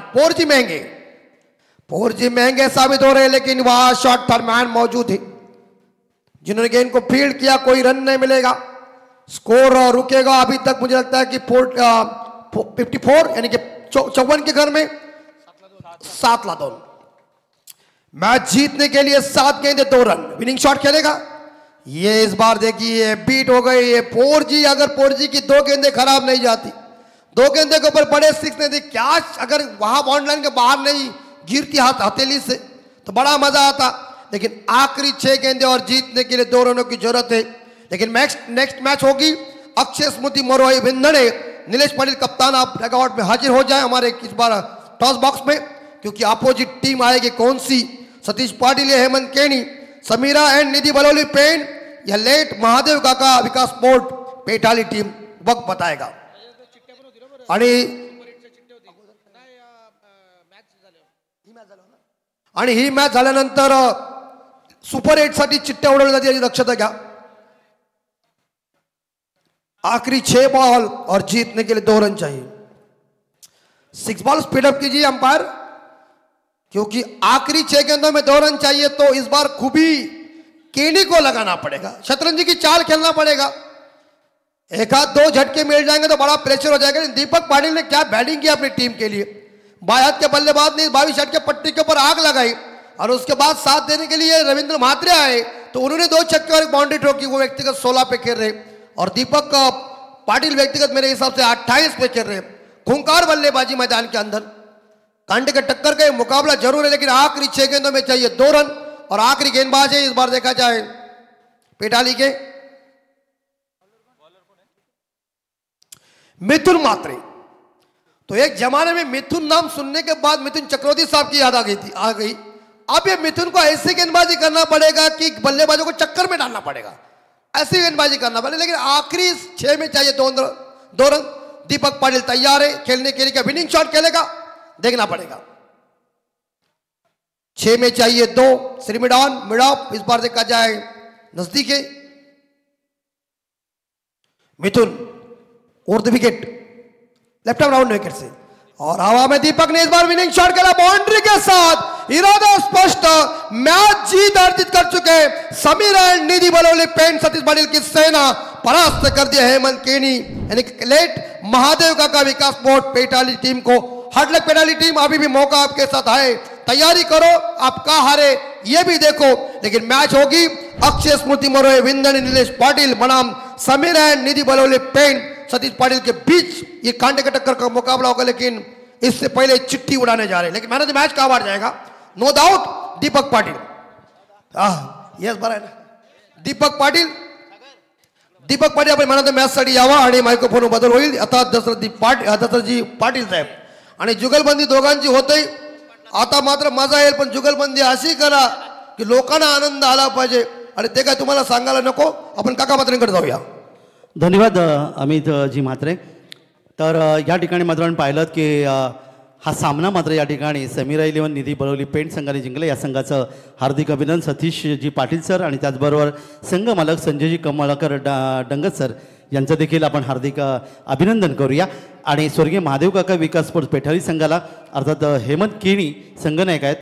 पोरजी महंगे साबित हो रहे हैं, लेकिन वहां शॉट पर मैन मौजूद है जिन्होंने गेंद को फील्ड किया. कोई रन नहीं मिलेगा, स्कोर रुकेगा. अभी तक मुझे लगता है कि 54 यानी कि 54 के घर में 7 ला 2. मैच जीतने के लिए 7 गेंदे 2 रन. विनिंग शॉट खेलेगा ये इस बार देखिए बीट हो गई ये 4G। अगर 4G की 2 गेंदें खराब नहीं जाती, 2 गेंदे के ऊपर बड़े 6 नहीं दी, कैच अगर वहां बाउंड लाइन के बाहर नहीं गिरती हथेली से तो बड़ा मजा आता। लेकिन आखिरी 6 गेंदे और जीतने के लिए 2 रनों की जरूरत है। लेकिन नेक्स्ट मैच होगी अक्षय स्मृति मोरोई विंदणे। नीलेश पाटिल कप्तान आप डगआउट में हाजिर हो जाए हमारे इस बार टॉस बॉक्स में, क्योंकि अपोजिट टीम आएगी कौन सी। सतीश पाटिल या हेमंत केनी, समीरा एंड निधि बलोली पेन या लेट महादेव काका विकास स्पोर्ट पेटाली टीम वक्त बताएगा। आणि ही मॅच झाल्यानंतर सुपर 8 साठी चिट्ट्या उडवल्या जातील याची दक्षता घ्या। आखिरी 6 बॉल और जीतने के लिए 2 रन चाहिए। 6 बॉल स्पीड अप कीजिए अंपायर, क्योंकि आखिरी 6 गेंदों में 2 रन चाहिए। तो इस बार खूबी केनी को लगाना पड़ेगा, शतरंजी की चाल खेलना पड़ेगा। एक आध 2 झटके मिल जाएंगे तो बड़ा प्रेशर हो जाएगा। दीपक पाटिल ने क्या बैटिंग की अपनी टीम के लिए। बाएं हाथ के बल्लेबाज ने 22 शॉट के पट्टी के ऊपर आग लगाई और उसके बाद साथ देने के लिए रविंद्र म्हात्रे आए तो उन्होंने 2 छक्के और एक बाउंड्री ठोकी। वो व्यक्तिगत 16 पे खेल रहे और दीपक पाटिल व्यक्तिगत मेरे हिसाब से 28 पे खेल रहे। खूंखार बल्लेबाजी मैदान के अंदर, कांटे के टक्कर का मुकाबला जरूर है, लेकिन आखिरी 6 गेंदों में चाहिए 2 रन। और आखिरी गेंदबाज है इस बार देखा जाए पेटाली के मिथुन म्हात्रे। तो एक जमाने में मिथुन नाम सुनने के बाद मिथुन चक्रवर्ती साहब की याद आ गई। अब ये मिथुन को ऐसी गेंदबाजी करना पड़ेगा कि बल्लेबाजों को चक्कर में डालना पड़ेगा, ऐसी गेंदबाजी करना पड़ेगा। लेकिन आखिरी 6 में चाहिए 2 रन। दीपक पाटिल तैयार है खेलने के लिए, क्या विनिंग शॉट खेलेगा देखना पड़ेगा। 6 में चाहिए 2। श्रीमिडॉन मिड ऑफ इस बार देखा जाए नजदीक है। मिथुन और the wicket left arm round wicket से और हवा में दीपक ने इस बार विनिंग शॉट खेला बाउंड्री के साथ। इरादा स्पष्ट, मैच जीत अर्जित कर चुके समीर एंड निधि बलोली पेन सतीश पाटिल की सेना परास्त कर दिया हेमंत केनी यानी लेट महादेव काका विकास स्पोर्ट पेटाली टीम को। हार्ड लक पेटाली टीम, अभी भी मौका आपके साथ आए, तैयारी करो, आप कहां हारे ये भी देखो। लेकिन मैच होगी अक्षय स्मृति मोरोई विंदणे नीलेश पाटिल बनाम Sameer and Nidhi Baloli Pen Satish Patil K beach ये कांटे के टक्कर का मुकाबला होगा। लेकिन इससे पहले चिट्ठी उड़ाने जा रहे हैं। लेकिन मैन ऑफ द मैच कहां बाहर जाएगा? No doubt Deepak Patil. Yes बरं आहे ना दीपक पाटिल आपण मॅन ऑफ द मॅच साठी यावा आणि मायक्रोफोन बदल होईल। आता दशरथजी पाटील साहेब आणि जुगलबंदी दोघांची होते। आता मात्र मजा येईल, पण जुगलबंदी अशी करा की लोकांना आनंद आला पाहिजे आणि ते काय तुम्हाला सांगायला नको। आपण काका मात्रेंकडे जाऊया। धन्यवाद अमित जी म्हात्रे। तर या ठिकाणी मात्र आपण पाहिलं की हा सामना मात्र या ठिकाणी समीरा 11 निधी बलोली पेंट संघाने जिंकले। या संघाचं हार्दिक अभिनंदन सतीशजी पाटील सर आणि त्याचबरोबर संघ मालक संजयजी कमलाकर डंगत सर यांचं देखील आपण हार्दिक अभिनंदन करूया। आणि स्वर्गीय महादेव काका विकास स्पोर्ट्स पेठारी संघाला अर्थात हेमंत केणी संघनायक आहेत।